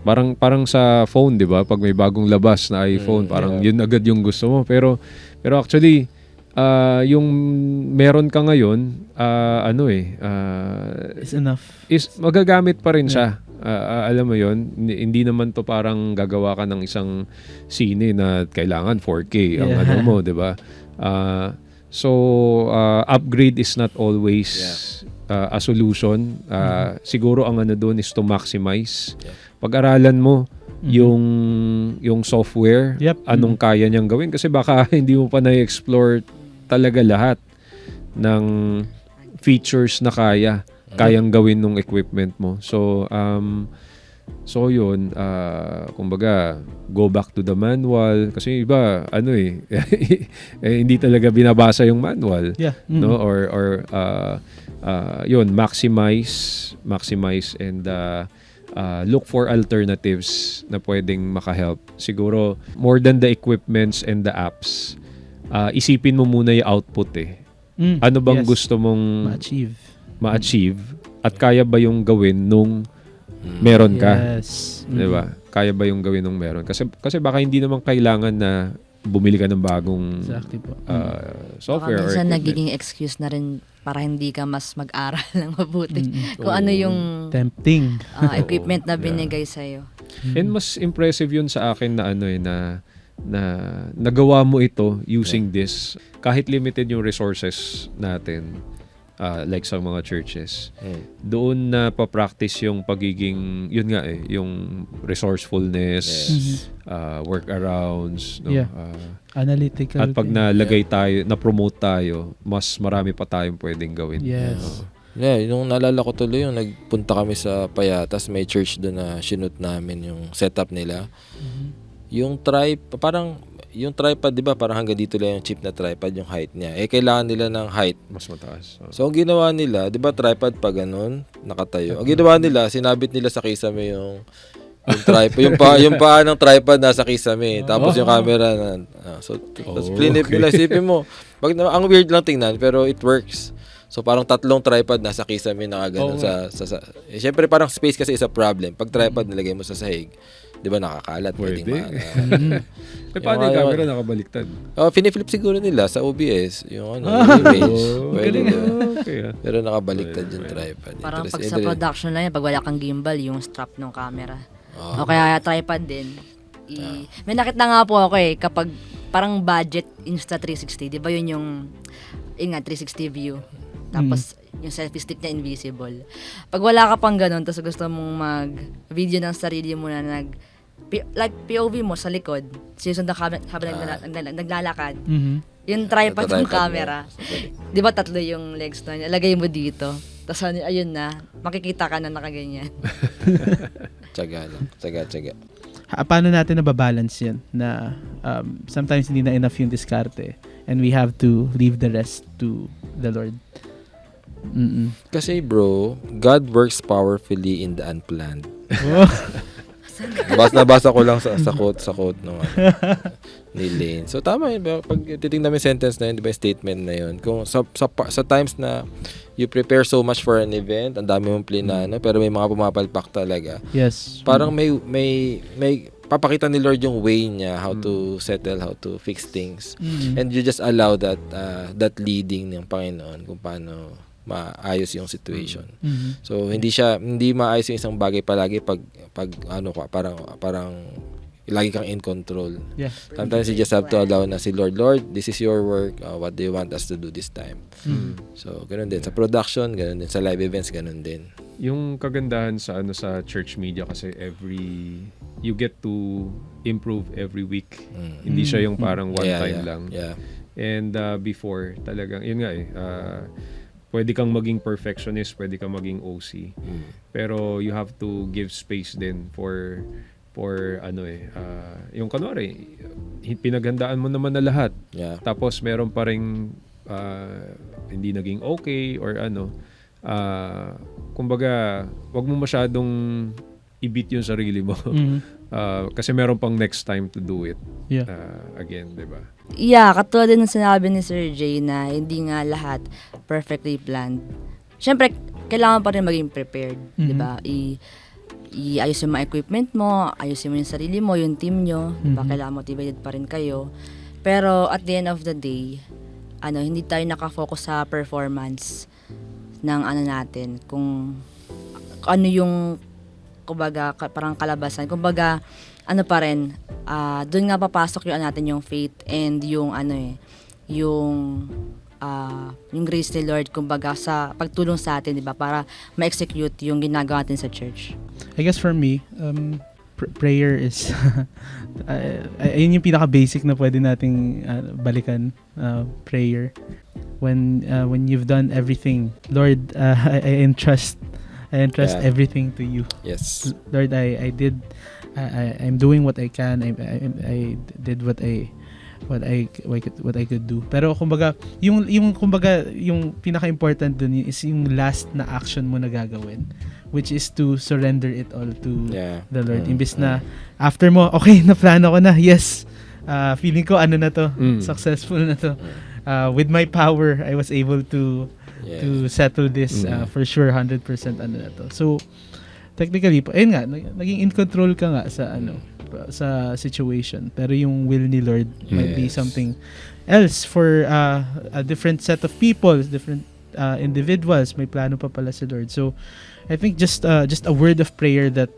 parang sa phone, 'di ba? Pag may bagong labas na iPhone, parang yun agad yung gusto mo, pero actually yung meron ka ngayon, is enough. Is magagamit pa rin siya. Alam mo yon, hindi naman to parang gagawa ka ng isang sine na kailangan 4K ang mo, 'di ba? So upgrade is not always a solution. Siguro ang doon is to maximize. Pag-aralan mo yung software, anong kaya niyang gawin, kasi baka hindi mo pa na-explore talaga lahat ng features na kayang gawin ng equipment mo. So yun, kumbaga, go back to the manual. Kasi iba, hindi talaga binabasa yung manual. No? Or yun, maximize and look for alternatives na pwedeng makahelp. Siguro, more than the equipments and the apps, isipin mo muna yung output Ano bang gusto mong ma-achieve at kaya ba yung gawin nung meron ka? Diba? Kaya ba yung gawin nung meron? Kasi baka hindi naman kailangan na bumili ka ng bagong software. Baka minsan nagiging excuse na rin para hindi ka mas mag-aral ng mabuti. Kung ano yung tempting equipment na binigay sa'yo. And mas impressive yun sa akin na nagawa mo ito using this. Kahit limited yung resources natin, like sa mga churches, doon na pa-practice yung pagiging, yun nga yung resourcefulness, workarounds, analytical. At pag nalagay tayo, na-promote tayo, mas marami pa tayong pwedeng gawin. Yung naalala ko tuloy, yung nagpunta kami sa Payatas, may church doon na shoot namin yung setup nila. Yung tripod, di ba, parang hanggang dito lang yung cheap na tripod, yung height niya. Kailangan nila ng height. Mas mataas. So, ang ginawa nila, di ba, tripod pa ganun, nakatayo. Ang ginawa nila, sinabit nila sa kisame yung tripod. yung paa ng tripod nasa kisame. Tapos yung camera tapos plinip nila. Isipin mo. Ang weird lang tingnan, pero it works. So, parang 3 tripod nasa kisame na ganun syempre, parang space kasi is a problem. Pag tripod nilagay mo sa sahig, di ba nakakalat? Pwede. Paano yung camera nakabaliktad? Piniflip siguro nila sa OBS yung image. Pwede. Pero nakabaliktad yung tripod. Parang pag sa production lang yan, pag wala kang gimbal, yung strap ng camera. O kaya tripod din. May nakita nga po ako kapag parang budget Insta360, di ba yun yung 360 view. Tapos, yung selfie stick na invisible. Pag wala ka pang ganun, tapos gusto mong mag-video ng sarili mo na like POV mo sa likod, sinusundan ka habang naglalakad. Yung tripod ng camera. Di ba 3 yung legs na niya? Lagay mo dito. Tapos ayun na, makikita ka na nakaganyan. Tsaga lang. Tsaga. Paano natin nababalance yan? Na sometimes hindi na enough yung diskarte and we have to leave the rest to the Lord. Kasi bro, God works powerfully in the unplanned. Nabasa ko lang sa quote ni Lane. So tama yun, pag titingnan mo yung sentence na yun, di ba, statement na yun, kung sa times na you prepare so much for an event, ang dami mong plinano, pero may mga pumapalpak talaga. Yes. Parang may papakita ni Lord yung way niya, how to settle, how to fix things. And you just allow that that leading ng Panginoon kung paano maayos yung situation. So hindi maayos yung isang bagay palagi pag parang lagi kang in control. Yeah. Sometimes you just have to allow na si Lord, this is your work. What do you want us to do this time? So, ganun din. Sa production, ganun din. Sa live events, ganun din. Yung kagandahan sa sa church media kasi you get to improve every week. Hindi siya yung parang one time lang. Yeah. And before, talagang, yun nga pwede kang maging perfectionist, pwede kang maging OC. Pero you have to give space din for yung kanwari, pinaghandaan mo naman na lahat. Yeah. Tapos meron pa ring hindi naging okay or kumbaga, wag mo masyadong i-beat yung sarili mo. Kasi meron pang next time to do it. Yeah. Again, 'di ba? Yeah, katulad din ng sinabi ni Sir Jay na hindi nga lahat perfectly planned. Siyempre, kailangan pa rin maging prepared, 'di ba? Iayos yung mga equipment mo, ayusin mo yung sarili mo, yung team nyo, diba? Kailangan motivated pa rin kayo. Pero at the end of the day, hindi tayo nakafocus sa performance ng natin, kung ano yung kumbaga parang kalabasan. Kumbaga pa rin, doon nga papasok yung natin yung faith and yung yung grace ni Lord, kumbaga sa pagtulong sa atin, 'di ba, para ma-execute yung ginagawa natin sa church. I guess for me, prayer is ayun yung pinaka-basic na pwede nating balikan, prayer. When you've done everything, Lord, I entrust everything to you. Yes. Lord, I'm doing what I can. I did what I could do. Pero kumbaga, yung pinaka-important dun is yung last na action mo na gagawin, which is to surrender it all to the Lord. Imbis na after mo, okay, na-plano ko na, yes, feeling ko na to, successful na to. With my power, I was able to settle this for sure, 100% na to. So, technically, ayun nga, naging in control ka nga sa situation, pero yung will ni Lord might be something else for a different set of people, different individuals. May plano pa pala si Lord. So I think just a word of prayer that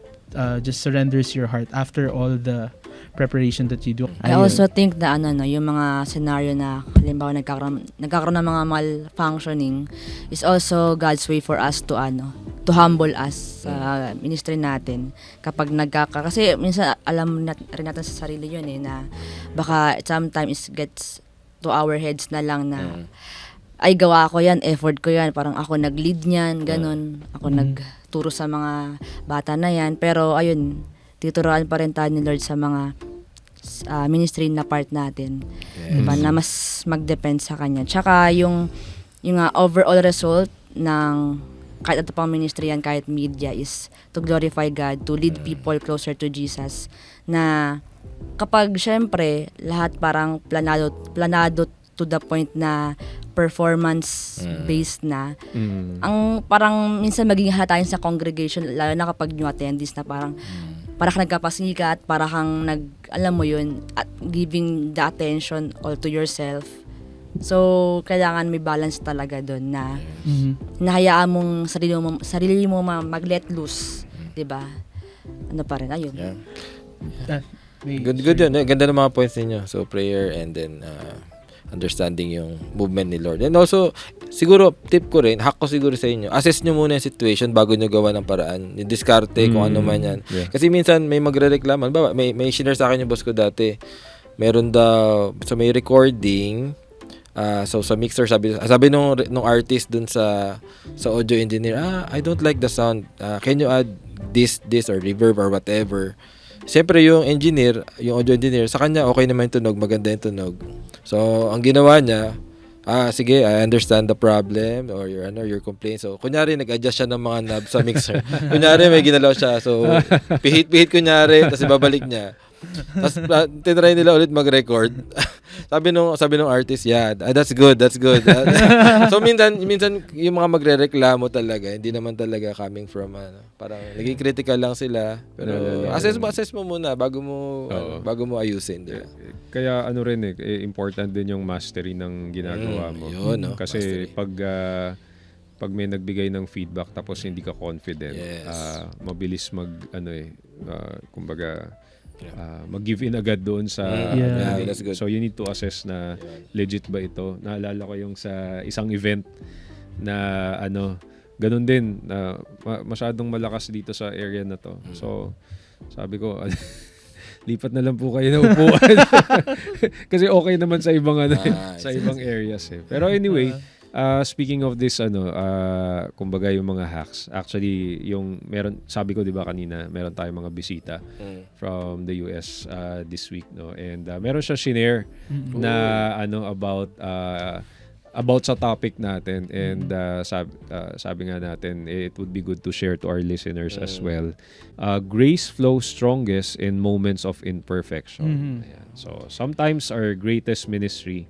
just surrenders your heart after all the preparation that you do. I also think na yung mga scenario na halimbawa nagkakaroon ng mga malfunctioning is also God's way for us to humble us sa ministry natin kapag kasi minsan alam rin natin sa sarili yun na baka sometimes gets to our heads na lang na ay gawa ko yan, effort ko yan, parang ako nag-lead niyan, ganun, ako nagturo sa mga bata na yan, pero ayun, tuturuan pa rin tayo ni Lord sa mga ministry na part natin, diba, na mas mag-depend sa Kanya. Tsaka yung overall result ng kahit ito pang ministry yan, kahit media, is to glorify God, to lead people closer to Jesus. Na kapag syempre, lahat parang planado to the point na performance-based na, ang parang minsan maging hatayin sa congregation, lalo na kapag new attendees na parang nagkapasikat, parang alam mo yun, at giving the attention all to yourself. So, kailangan may balance talaga doon na nahayaan mong sarili mo mag-let loose, 'di ba? Pa rin, ayun. Yeah. Good yun. Ganda ng mga points niyo. So, prayer and then understanding yung movement ni Lord. And also, siguro, tip ko rin, hack ko siguro sa inyo, assess nyo muna yung situation bago nyo gawa ng paraan. Diskarte kung ano man yan. Yeah. Kasi minsan, may magre-reklaman. May share sa akin yung boss ko dati. Meron daw, so may recording, so sa mixer, sabi nung artist dun sa audio engineer, I don't like the sound. Can you add this or reverb or whatever? Siyempre yung audio engineer, sa kanya okay naman yung tunog, maganda yung tunog. So, ang ginawa niya, sige, I understand the problem or your complaint. So, kunyari, nag-adjust siya ng mga knob sa mixer. Kunyari, may ginalaw siya. So, pihit kunyari, tapos ibabalik niya. Tapos, tinry nila ulit mag-record. sabi nung artist, that's good. So minsan yung mga magrereklamo talaga, hindi naman talaga coming from parang naging critical lang sila. Pero assess mo muna bago mo ayusin, di ba? Kaya rin important din yung mastery ng ginagawa mo. Yun, no? Kasi mastery. Pag may nagbigay ng feedback tapos hindi ka confident, mabilis kumbaga mag-give in agad doon sa that's good. So you need to assess na legit ba ito. Naalala ko yung sa isang event na ganun din na masyadong malakas dito sa area na to. So sabi ko lipat na lang po kayo na upuan. Kasi okay naman sa ibang sa ibang areas eh. Pero anyway, speaking of this kumbaga yung mga hacks, actually yung sabi ko 'di ba kanina, meron tayong mga bisita from the US this week, no, and meron siya shinare na about sa topic natin, and sabi nga natin it would be good to share to our listeners as well. Grace flows strongest in moments of imperfection. Ayan. So sometimes our greatest ministry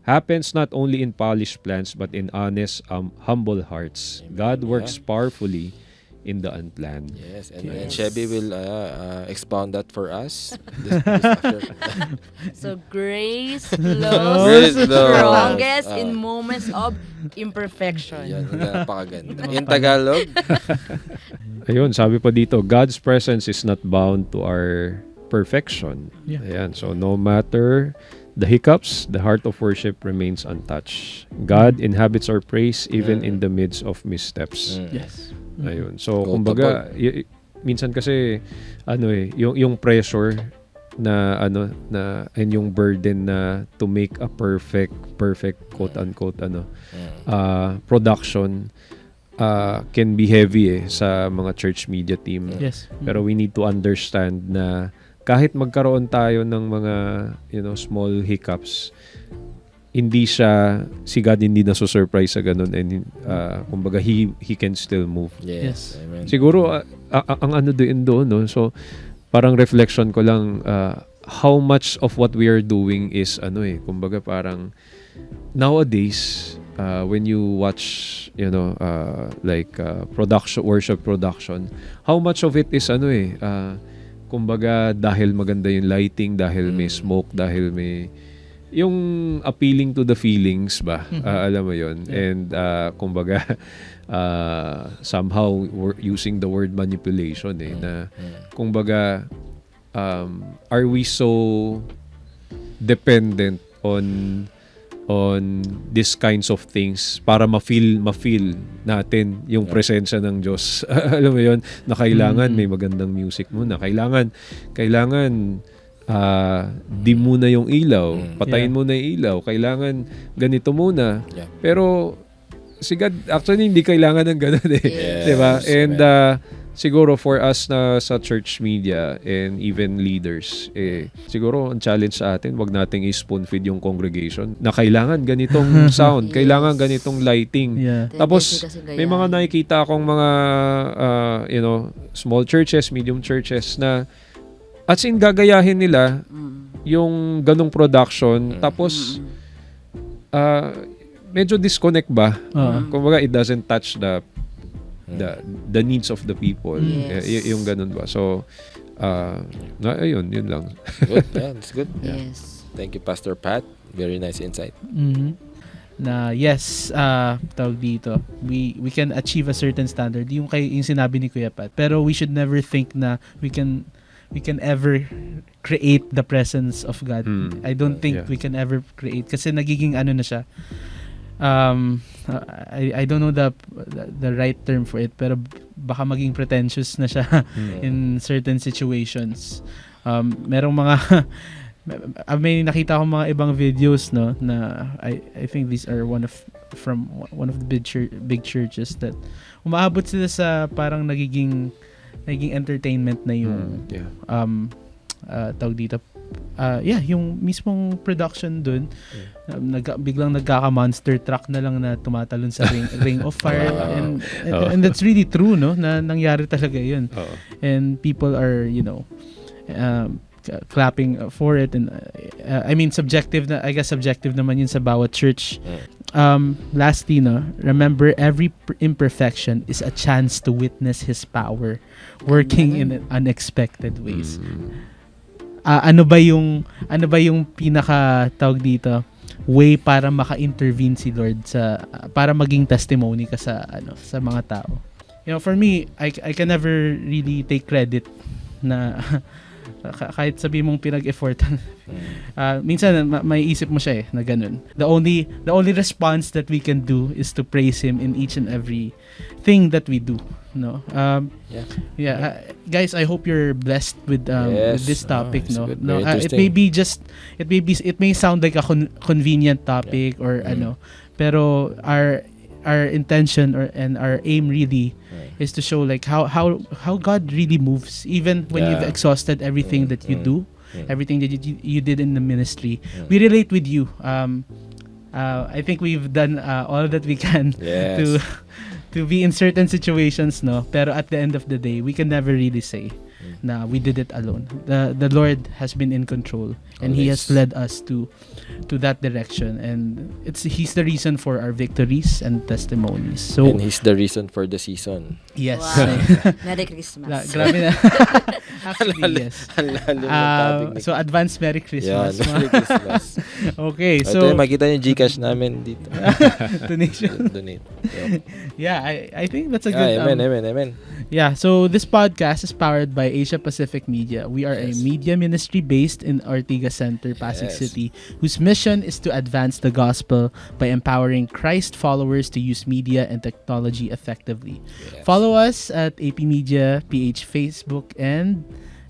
happens not only in polished plans but in honest, humble hearts. God works powerfully in the unplanned. Yes, and Chevy will expound that for us. So grace flows strongest in moments of imperfection. Yan, napakaganda. In Tagalog? Ayun, sabi pa dito, God's presence is not bound to our perfection. Ayan, so no matter the hiccups, the heart of worship remains untouched. God inhabits our praise even in the midst of missteps. Yes. Ayun. So, kumbaga, minsan kasi, yung pressure na, and yung burden na to make a perfect, quote-unquote, production, can be heavy sa mga church media team. Yes. Pero we need to understand na kahit magkaroon tayo ng mga small hiccups, si God hindi nasusurprise sa ganun, and kumbaga he can still move. Yes. Amen. Siguro ang doon, no? So parang reflection ko lang, how much of what we are doing is kumbaga parang nowadays when you watch production, worship production, how much of it is kumbaga dahil maganda yung lighting, dahil may smoke, dahil may yung appealing to the feelings ba, alam mo yun, and kumbaga somehow we're using the word manipulation na kumbaga are we so dependent on these kinds of things para ma-feel natin yung presensya ng Diyos. Alam mo yun, na kailangan may magandang music muna. Kailangan dim muna yung ilaw, patayin muna yung ilaw. Kailangan ganito muna. Yeah. Pero si God, actually hindi kailangan ng ganun Yes, diba? And siguro for us na sa church media and even leaders, siguro ang challenge sa atin, wag nating i-spoon-feed yung congregation na kailangan ganitong sound, kailangan ganitong lighting. Yeah. Tapos may mga nakikita akong mga small churches, medium churches na at sin gagayahin nila yung ganong production, tapos medyo disconnect ba? Kumbaga it doesn't touch the needs of the people. Yung ganun ba? So ayun, yun lang. Good. Yeah, that's good. Yes. Thank you, Pastor Pat. Very nice insight. Na yes, tawag dito, we can achieve a certain standard, yung sinabi ni Kuya Pat, pero we should never think na we can ever create the presence of God. I don't think we can ever create, kasi nagiging na siya, I don't know the right term for it, pero baka maging pretentious na siya in certain situations. Merong mga may nakita akong mga ibang videos, no, na I think these are from one of the big churches that umaabot sila sa parang nagiging entertainment na yung tawag dito, yung mismong production dun, biglang nagkaka-monster truck na lang na tumatalon sa ring of fire, and that's really true, no, na nangyari talaga yun. And people are clapping for it, and I mean subjective na, I guess subjective naman yun sa bawat church. Lastly, no, remember every imperfection is a chance to witness His power working in unexpected ways. Ano ba yung pinaka tawag dito way para maka-intervene si Lord sa para maging testimony ka sa mga tao. For me, I can never really take credit na kahit sabi mong pinag-effortan. Minsan may isip mo siya na ganun. The only response that we can do is to praise Him in each and every thing that we do. No. Guys, I hope you're blessed with this topic. It may sound like a convenient topic or pero our intention and our aim really is to show like how God really moves even when you've exhausted everything that you do, everything that you did in the ministry. We relate with you. I think we've done all that we can to be in certain situations, no? Pero at the end of the day, we can never really say na we did it alone. The Lord has been in control, and He has led us to that direction, and He's the reason for our victories and testimonies. So, and He's the reason for the season. Yes. Wow. Merry Christmas. Grabe na. Actually, yes. So, advance Merry Christmas. Yeah, Merry Christmas. Okay, so ito, makita niyo Gcash namin dito. Donation. Donate. Yeah, I think that's a good. Amen. Yeah, so this podcast is powered by Asia Pacific Media. We are a media ministry based in Ortigas Center, Pasig City, whose mission is to advance the gospel by empowering Christ followers to use media and technology effectively. Follow us at AP Media PH Facebook and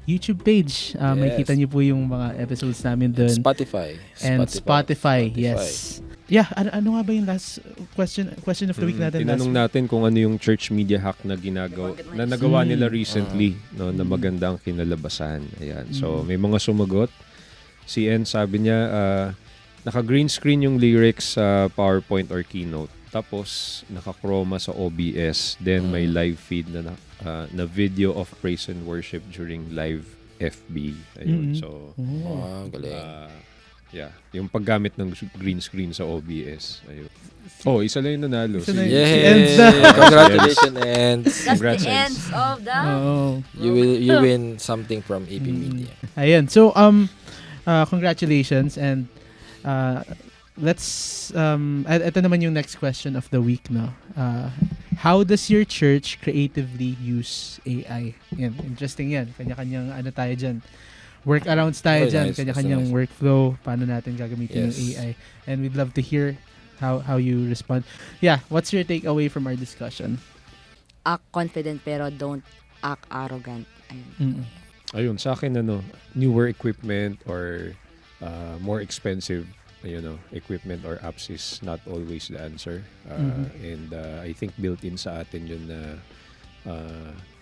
YouTube page. Makikita niyo po yung mga episodes namin doon. Spotify, yes. Yeah, ano nga ba yung last question of the week natin? Tinanong natin kung ano yung church media hack na nagawa nila recently, no, na magandang kinalabasan. Ayan. So, may mga sumagot. Si N sabi niya, naka-green screen yung lyrics sa PowerPoint or Keynote. Tapos, naka-chroma sa OBS. Then, may live feed na video of praise and worship during live FB. Ayun. So, galing. Yung paggamit ng green screen sa OBS. Ayun. Isa lang yung nanalo. Yes! Congratulations, Ends. That's the ends of the... You win something from AP Media. Ayan. So, congratulations and let's ito naman yung next question of the week, no. How does your church creatively use AI? Yan, interesting yan. Kanya-kanyang tayo dyan. Workarounds tayo dyan. Kanya-kanyang workflow. Paano natin gagamitin yung AI. And we'd love to hear how you respond. Yeah, what's your takeaway from our discussion? Act confident pero don't act arrogant. Ayun, sa akin newer equipment or more expensive equipment or apps is not always the answer. And I think built-in sa atin yun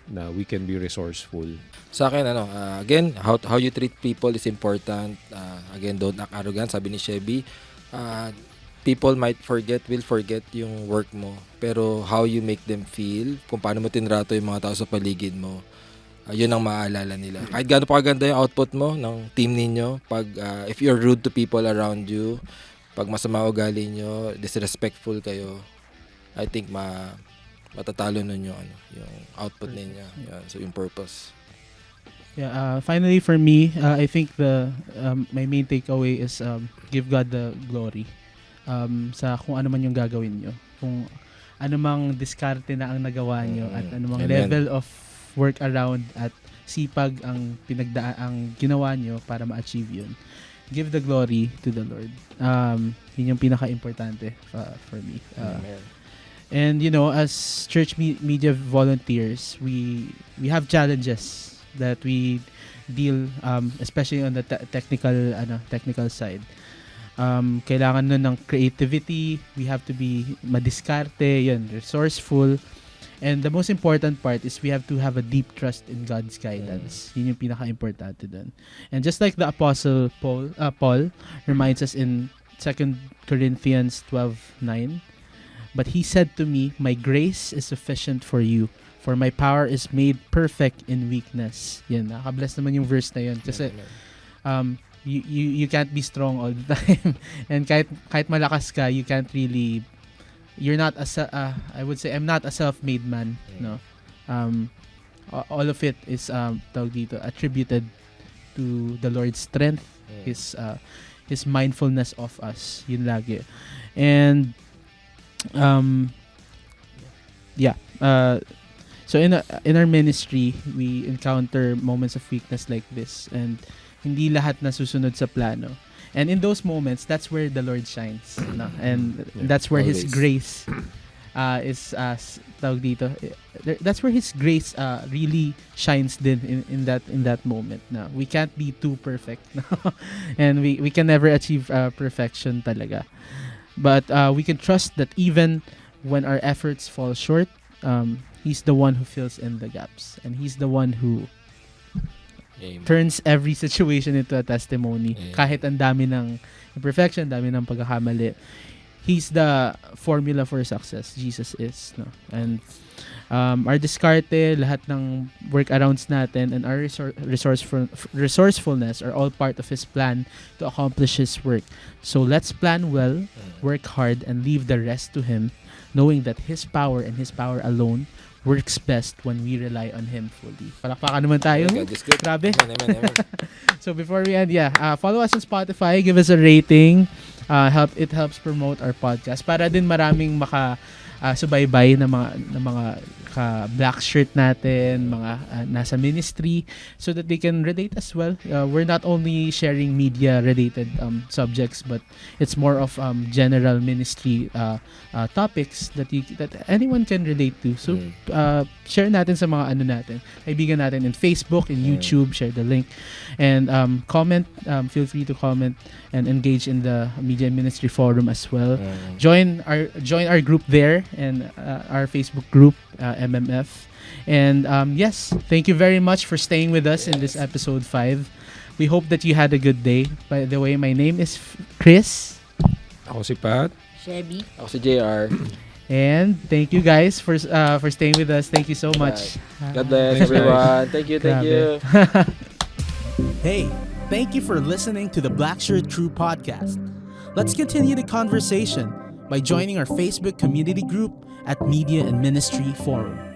na we can be resourceful. Sa akin, again, how you treat people is important. Again, don't act arrogant. Sabi ni Chevy, people will forget yung work mo. Pero how you make them feel, kung paano mo tinrato yung mga tao sa paligid mo, yun ang maaalala nila. Kahit gaano pa kaganda yung output mo ng team ninyo, if you're rude to people around you, pag masama ugali nyo, disrespectful kayo, I think matatalo nun yung output ninyo. So yung purpose. Yeah, finally for me, I think my main takeaway is give God the glory sa kung ano man yung gagawin nyo. Kung ano mang diskarte na ang nagawa nyo at ano mang level of work around at sipag ang ginawa nyo para ma-achieve yun. Give the glory to the Lord. Yun yung pinaka-importante for me. And as church media volunteers, we have challenges that we deal, especially on the technical side. Kailangan nun ng creativity. We have to be madiskarte, resourceful. And the most important part is we have to have a deep trust in God's guidance. Yun yung pinaka-importante dun. And just like the Apostle Paul reminds us in 2 Corinthians 12:9, but he said to me, my grace is sufficient for you, for my power is made perfect in weakness. Yan, nakabless naman yung verse na yun. Kasi you can't be strong all the time. And kahit malakas ka, you can't really, you're not I would say I'm not a self-made man, no. All of it is attributed to the Lord's strength, his mindfulness of us, yun lagi. And so in our ministry, we encounter moments of weakness like this, and hindi lahat nasusunod sa plano. And in those moments, that's where the Lord shines, no? And that's where His grace is tawag dito. That's where His grace really shines din in that moment. No, we can't be too perfect, no? And we can never achieve perfection talaga. But we can trust that even when our efforts fall short, He's the one who fills in the gaps, and He's the one who turns every situation into a testimony. Kahit ang dami ng imperfection, dami ng pagkakamali, He's the formula for success. Jesus is, no? And our diskarte, lahat ng workarounds natin, and our resourcefulness are all part of His plan to accomplish His work. So let's plan well, work hard, and leave the rest to Him, knowing that His power and His power alone works best when we rely on Him fully. Palakpakan naman tayo. Grabe. Amen. So before we end, follow us on Spotify, give us a rating. It helps promote our podcast para din maraming subaybay na mga black shirt natin, mga nasa ministry, so that they can relate as well. We're not only sharing media related subjects, but it's more of general ministry topics that anyone can relate to. So share natin sa mga natin, kaibigan natin in Facebook, in YouTube, share the link, and comment, feel free to comment and engage in the media ministry forum as well. Join our group there, and our Facebook group, MMF. And yes, thank you very much for staying with us in this episode 5. We hope that you had a good day. By the way, my name is Chris. Ako si Pat. Chevy. Ako si JR. And thank you guys for staying with us. Thank you so much. God bless everyone. Thank you. Hey, thank you for listening to the Black Shirt Crew podcast. Let's continue the conversation by joining our Facebook community group at Media and Ministry Forum.